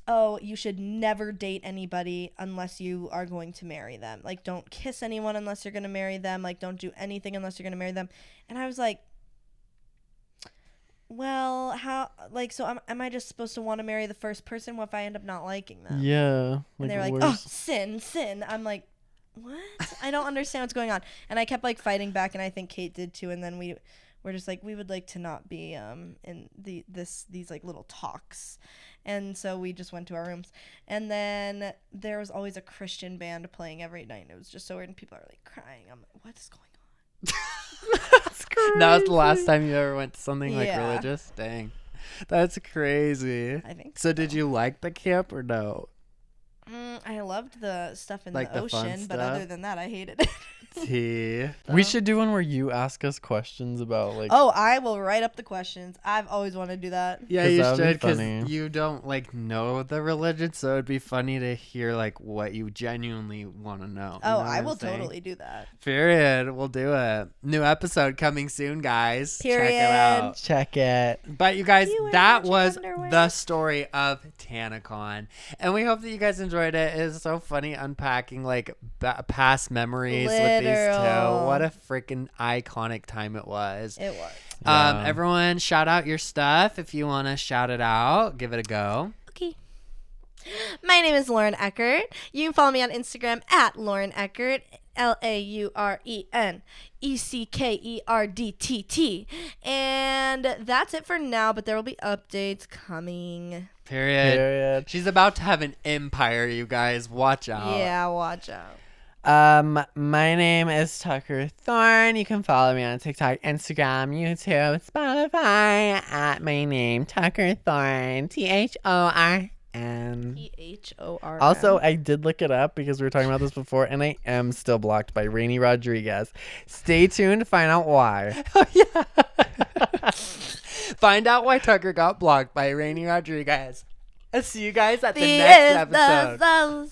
oh, you should never date anybody unless you are going to marry them. Like, don't kiss anyone unless you're going to marry them. Like, don't do anything unless you're going to marry them. And I was like, well, how, like, so am I just supposed to want to marry the first person? What if I end up not liking them? Yeah. And they're like, oh, sin. I'm like, what? I don't understand what's going on. And I kept, like, fighting back, and I think Kate did too. And then we're just like, we would like to not be in these like little talks. And so we just went to our rooms. And then there was always a Christian band playing every night. It was just so weird, and people are like crying. I'm like, what is going on? That's crazy. That was the last time you ever went to something like Yeah. religious? Dang. That's crazy. I think So did you like the camp or no? I loved the stuff in Like the the fun ocean, but stuff? other than that, I hated it. Tea. We should do one where you ask us questions about like. Oh, I will write up the questions. I've always wanted to do that. Yeah, 'Cause you that would be should, because funny. you don't like know the religion, so it'd be funny to hear like what you genuinely want to know. Oh, You know what I I'm will saying? totally do that. Period. We'll do it. New episode coming soon, guys. Check Period. it out. Check it. But you guys, You wear that magic was underwear. the story of Tanacon, and we hope that you guys enjoyed it. It's so funny unpacking like past memories with these two. Literal. What a freaking iconic time it was. It was. Yeah. Everyone, shout out your stuff if you want to shout it out. Give it a go. Okay. My name is Lauren Eckert. You can follow me on Instagram at Lauren Eckert, LaurenEckertT. And that's it for now, but there will be updates coming. Period. She's about to have an empire, you guys. Watch out. Yeah, watch out. My name is Tucker Thorn. You can follow me on TikTok, Instagram, YouTube, Spotify at my name, Tucker Thorn, THORN. THORN. Also, I did look it up because we were talking about this before, and I am still blocked by Rainy Rodriguez. Stay tuned to find out why. Oh, yeah. Find out why Tucker got blocked by Rainy Rodriguez. I'll see you guys at the next episode. Bye.